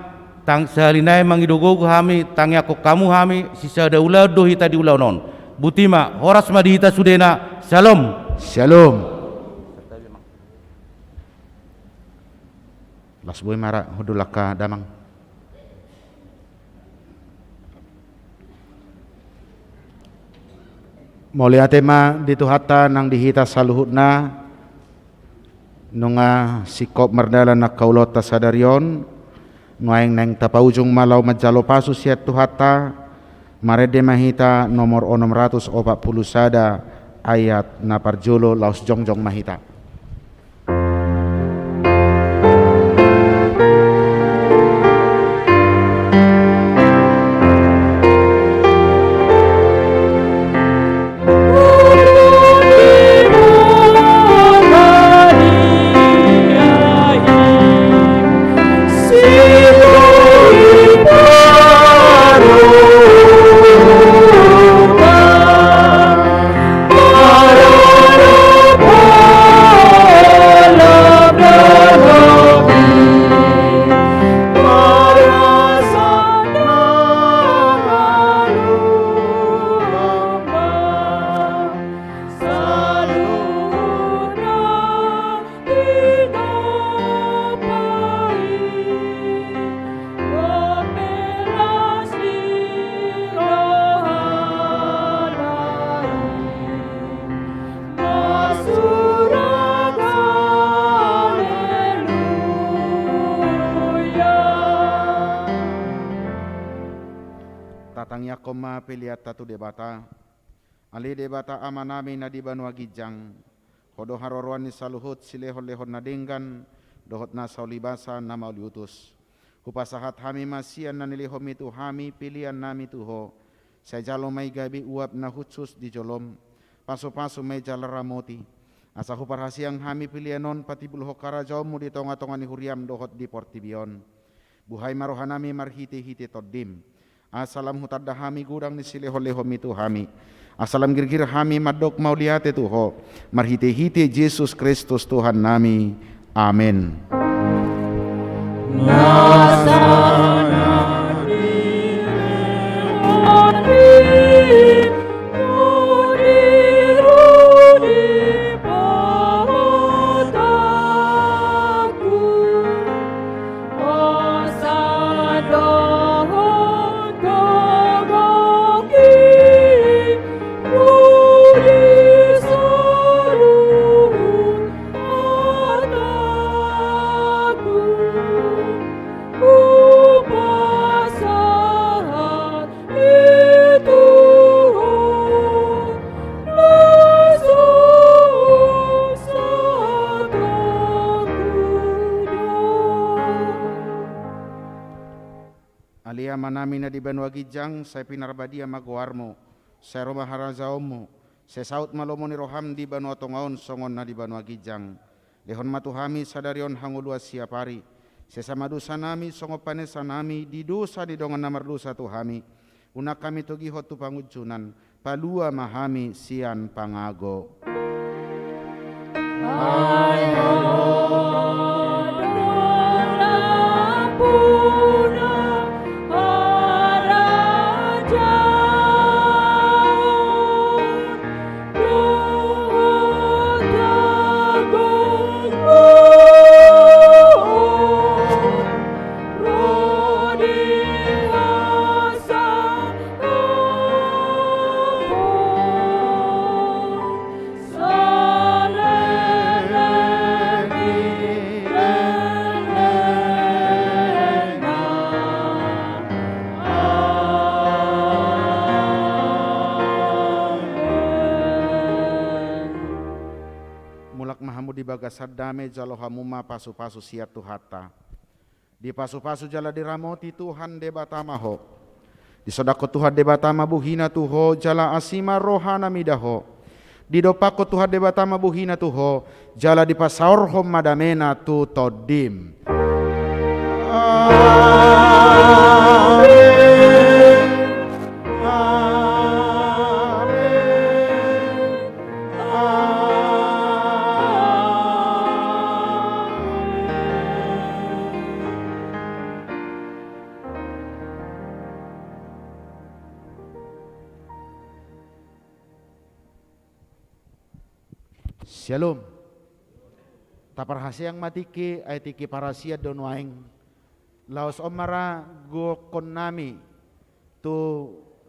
tang salinai mangidogo hami tang yakok kamu hami sisa daula do hita di ulau non butima horas madihita sudena salam Shalom. Las boy mara hudulaka damang. Mulia tema dito hata nang dihita saluhutna nunga sikop merdala na kaulota sadarion nguaing neng tapaujung malau majalo pasu siat tuhata marede mahita nomor 640 sada ayat na parjolo laus jongjong mahita. Tatangnya koma peliat tatu debata ali debata amanami na di Banua Gijang hodo harorwan ni saluhut silehon lehon na denggan dohot na saulibasa na mauliutus hupasahat hami masian na nilihom itu hami pilihan nami tuho saya jalo may gabi uap na hutsus di jolom paso-paso may jalaramoti asa huparhasiang hami pilihanon pati bulho karajaumu di tonga-tonga ni huriam dohot di portibion buhay marohanami marhiti-hiti toddim. Asalam hutadda hami gudang ni silehon-lehom itu hami. Asalam girgir hami madok mauliate tuho. Marhite-hite Yesus Kristus Tuhan nami. Amin. Alia manami na di Banua Gijang, saya pinarbadia maguarmo, saya rumah harazaomu, saya saut malomo ni roham di Banua Tongaon songon na di Banua Gijang. Lehon matuhami sadarion hangulua siapari, saya sama dosa nami songo panesa nami di dosa di dongan namar dosa tuhami. Una kami togi hotu pangujunan, palua mahami sian pangago. Sadame jalo hamuma pasu-pasu siat tuhata. Di pasu-pasu jala diramoti Tuhan debatamaho. Di sodako Tuhan debatama buhina tuho jala asima rohana midaho. Di dopako Tuhan debatama buhina tuho jala di pasaorhom madamena tu todim. Shalom. Taparhasiang matiki ay tiki parasia donuaing laos omara go konami tu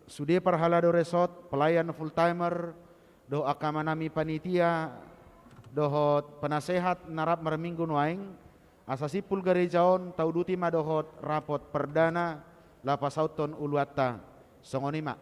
sude parhalado resort pelayan full timer do akamanami panitia dohot penasehat narap merminggu nuaing asasipul garejaon tauduti madohot rapot perdana lapasauton uluata songonima